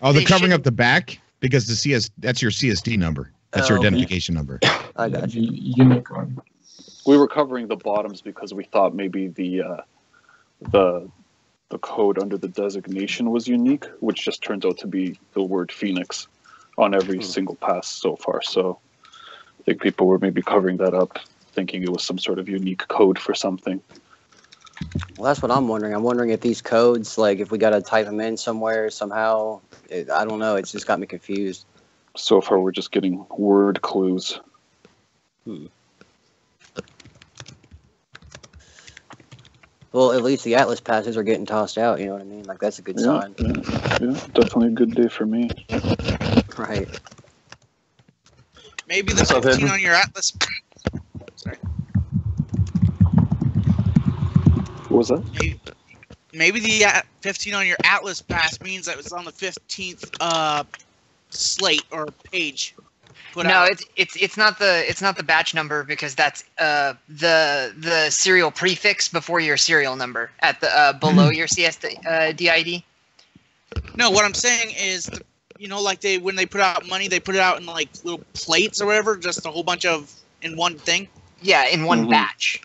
They're covering up the back because that's your CSD number. That's your identification number. I got you. Unicorn. We were covering the bottoms because we thought maybe the code under the designation was unique, which just turns out to be the word Phoenix on every single pass so far. So I think people were maybe covering that up, thinking it was some sort of unique code for something. Well, that's what I'm wondering. I'm wondering if these codes, if we got to type them in somewhere, somehow, I don't know. It's just got me confused. So far, we're just getting word clues. Well, at least the Atlas passes are getting tossed out, you know what I mean? That's a good sign. Yeah, definitely a good day for me. Right. Maybe the 15 on your Atlas. Sorry. What was that? maybe the 15 on your Atlas pass means that it's on the 15th slate or page. No, it's not the batch number, because that's the serial prefix before your serial number at the below your CSDID. No, what I'm saying is, like when they put out money, they put it out in like little plates or whatever, just a whole bunch of in one thing. Yeah, in one batch.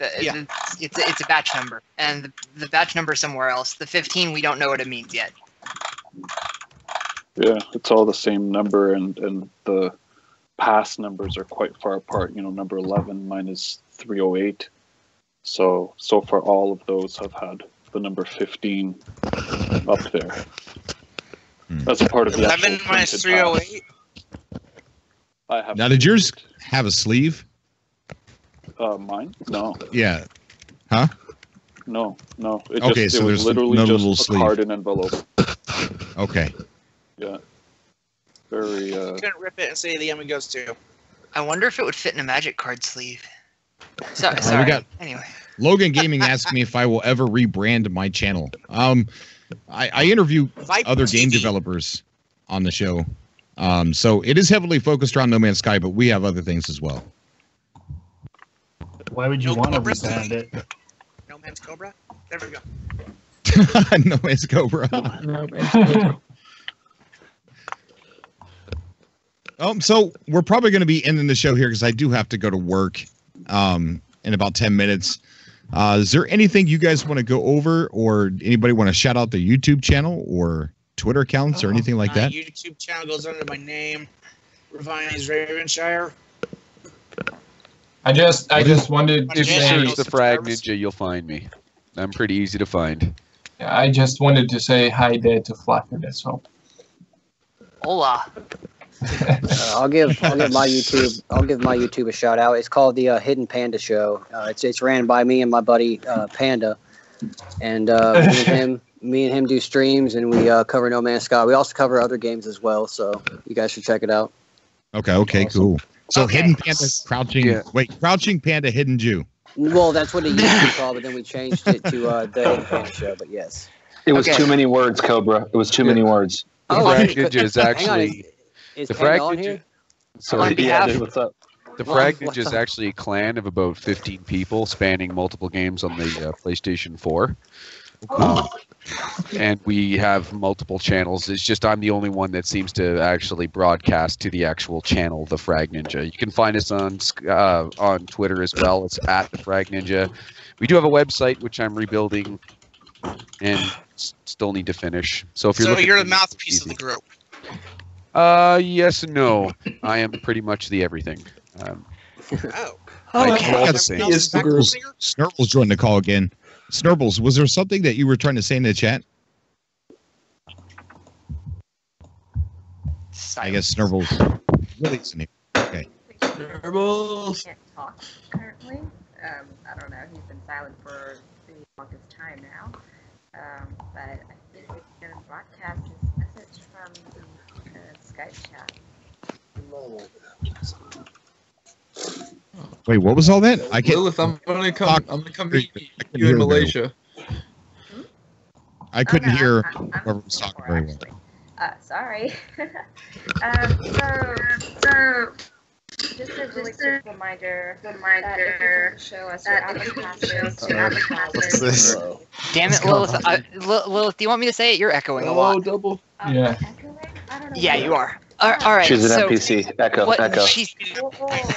It's a batch number, and the batch number is somewhere else. The 15, we don't know what it means yet. Yeah, it's all the same number, and the pass numbers are quite far apart. Number 11 minus 308. So far, all of those have had the number 15 up there. That's a part of the 11 minus 308. I have. Now, did yours have a sleeve? Mine? No. Yeah. Huh? No. It Okay, so it was there's literally no just little a sleeve. card and envelope. Okay. Yeah. Very. Couldn't rip it and say the Amigos too. I wonder if it would fit in a Magic card sleeve. Sorry. We got Anyway. Logan Gaming asked me if I will ever rebrand my channel. I interview other game developers on the show. So it is heavily focused around No Man's Sky, but we have other things as well. Why would you want to rebrand it? No Man's Cobra? There we go. No Man's Cobra. So we're probably going to be ending the show here because I do have to go to work in about 10 minutes. Is there anything you guys want to go over, or anybody want to shout out the YouTube channel or Twitter accounts or anything like that? YouTube channel goes under my name, Ravines Ravenshire. I just wanted to say. Search the Frag Ninja, you'll find me. I'm pretty easy to find. I just wanted to say hi there to Flutter. That's all. Hola. I'll give my YouTube a shout out. It's called the Hidden Panda Show. It's ran by me and my buddy Panda, and me and him do streams, and we cover No Man's Sky. We also cover other games as well, so you guys should check it out. Okay, awesome. Cool. So Hidden Panda, Crouching Panda, Hidden Jew. Well, that's what it used to be called, but then we changed it to the Hidden Panda Show. But yes, it was too many words, Cobra. It was too many words. The Frag Ninja is actually the Frag Ninja. Sorry, what's up? The Frag Ninja is actually a clan of about 15 people spanning multiple games on the PlayStation 4. And we have multiple channels. It's just I'm the only one that seems to actually broadcast to the actual channel, the Frag Ninja. You can find us on Twitter as well. It's at the Frag Ninja. We do have a website which I'm rebuilding and still need to finish. So if you're you're the mouthpiece of the group. Yes and no. I am pretty much the everything. Snurbles joined the call again. Snurbles, was there something that you were trying to say in the chat? I guess Snurbles really isn't here. Okay. Snurbles can't talk currently. I don't know. He's been silent for the longest time now. But I think we can broadcast his message from the Skype chat. Wait, what was all that? I can't. Lilith, I'm gonna come meet you in Malaysia. I couldn't hear whoever was talking very well. Sorry. Just a really quick reminder that if you can show us your passes. Damn it, Lilith. Lilith, do you want me to say it? You're echoing a lot. Double. Yeah. Yeah, you are. All right. She's an NPC. Echo. She's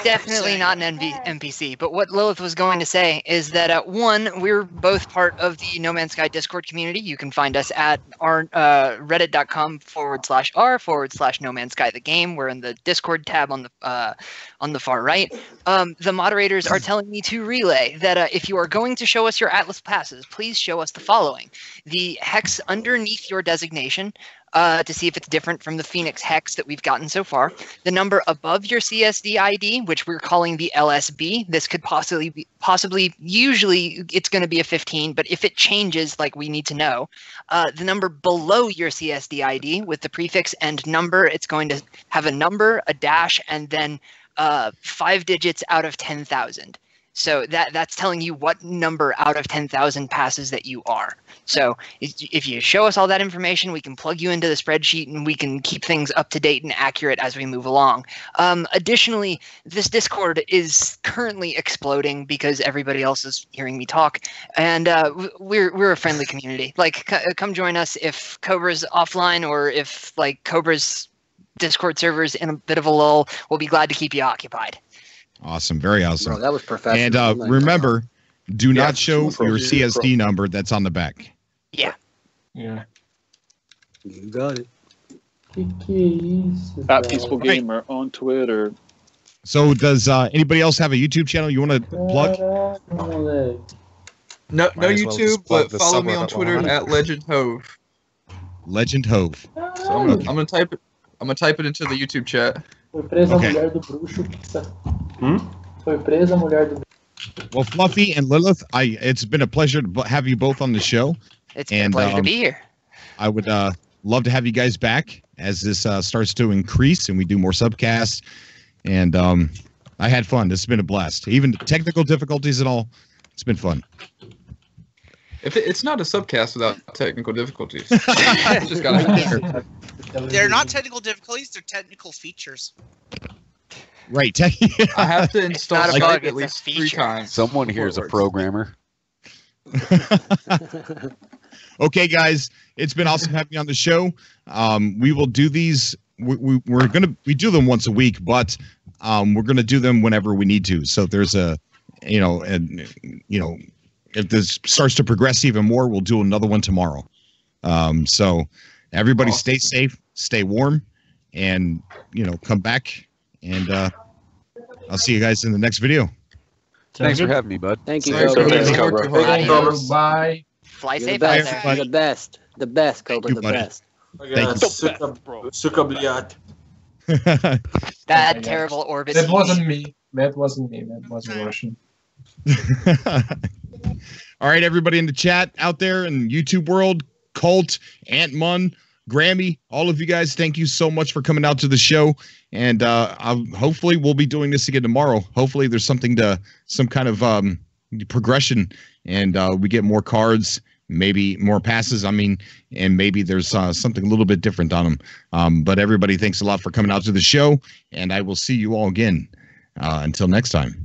definitely not an NPC. But what Lilith was going to say is that, one, we're both part of the No Man's Sky Discord community. You can find us at our reddit.com/r/No Man's Sky the game. We're in the Discord tab on the far right. The moderators are telling me to relay that if you are going to show us your Atlas passes, please show us the following: the hex underneath your designation, to see if it's different from the Phoenix hex that we've gotten so far. The number above your CSD ID, which we're calling the LSB. This could possibly, usually it's going to be a 15, but if it changes, like, we need to know. The number below your CSD ID with the prefix and number, it's going to have a number, a dash, and then 5 digits out of 10,000. So that's telling you what number out of 10,000 passes that you are. So if you show us all that information, we can plug you into the spreadsheet and we can keep things up to date and accurate as we move along. Additionally, this Discord is currently exploding because everybody else is hearing me talk, and we're a friendly community. Like, come join us if Cobra's offline, or if like Cobra's Discord server's in a bit of a lull. We'll be glad to keep you occupied. Awesome, very awesome. Bro, that was professional. And remember, do not show your CSD number that's on the back. Yeah. Yeah. You got it. At Peaceful Gamer on Twitter. So does anybody else have a YouTube channel you want to plug? No Might as well YouTube, just plug but the follow me sub on Twitter up at Legend Hove. Legend Hove. So I'm gonna type it. I'm gonna type it into the YouTube chat. Foi presa a Okay. mulher do bruxo. Foi presa a mulher do. Well, Fluffy and Lilith, it's been a pleasure to have you both on the show. It's been a pleasure to be here. I would love to have you guys back as this starts to increase and we do more subcasts. And I had fun. This has been a blast. Even the technical difficulties and all, it's been fun. It's not a subcast without technical difficulties. Just gotta. They're not technical difficulties; they're technical features. Right. I have to install not a Skype bug, at it's a least 3 feature. times. Someone here is a programmer. Okay, guys, it's been awesome having you on the show. We will do these. We do them once a week, but we're gonna do them whenever we need to. So if there's if this starts to progress even more, we'll do another one tomorrow. So everybody stay safe, stay warm, and come back. And I'll see you guys in the next video. Thanks for having me, bud. Thank you, Thanks, Cobra. Thanks, Cobra. Thank you. Bye. Fly You're safe the out best. there. You're the best. The best, Cobra. you, The buddy. best. Thank you. Sukabliat. That terrible orbit. That wasn't me. That wasn't me. That was Russian. All right, everybody in the chat out there in YouTube world, Colt, Ant Mun, Grammy, all of you guys, thank you so much for coming out to the show. And hopefully we'll be doing this again tomorrow. Hopefully there's some kind of progression, and we get more cards, maybe more passes. And maybe there's something a little bit different on them. But everybody, thanks a lot for coming out to the show, and I will see you all again. Until next time.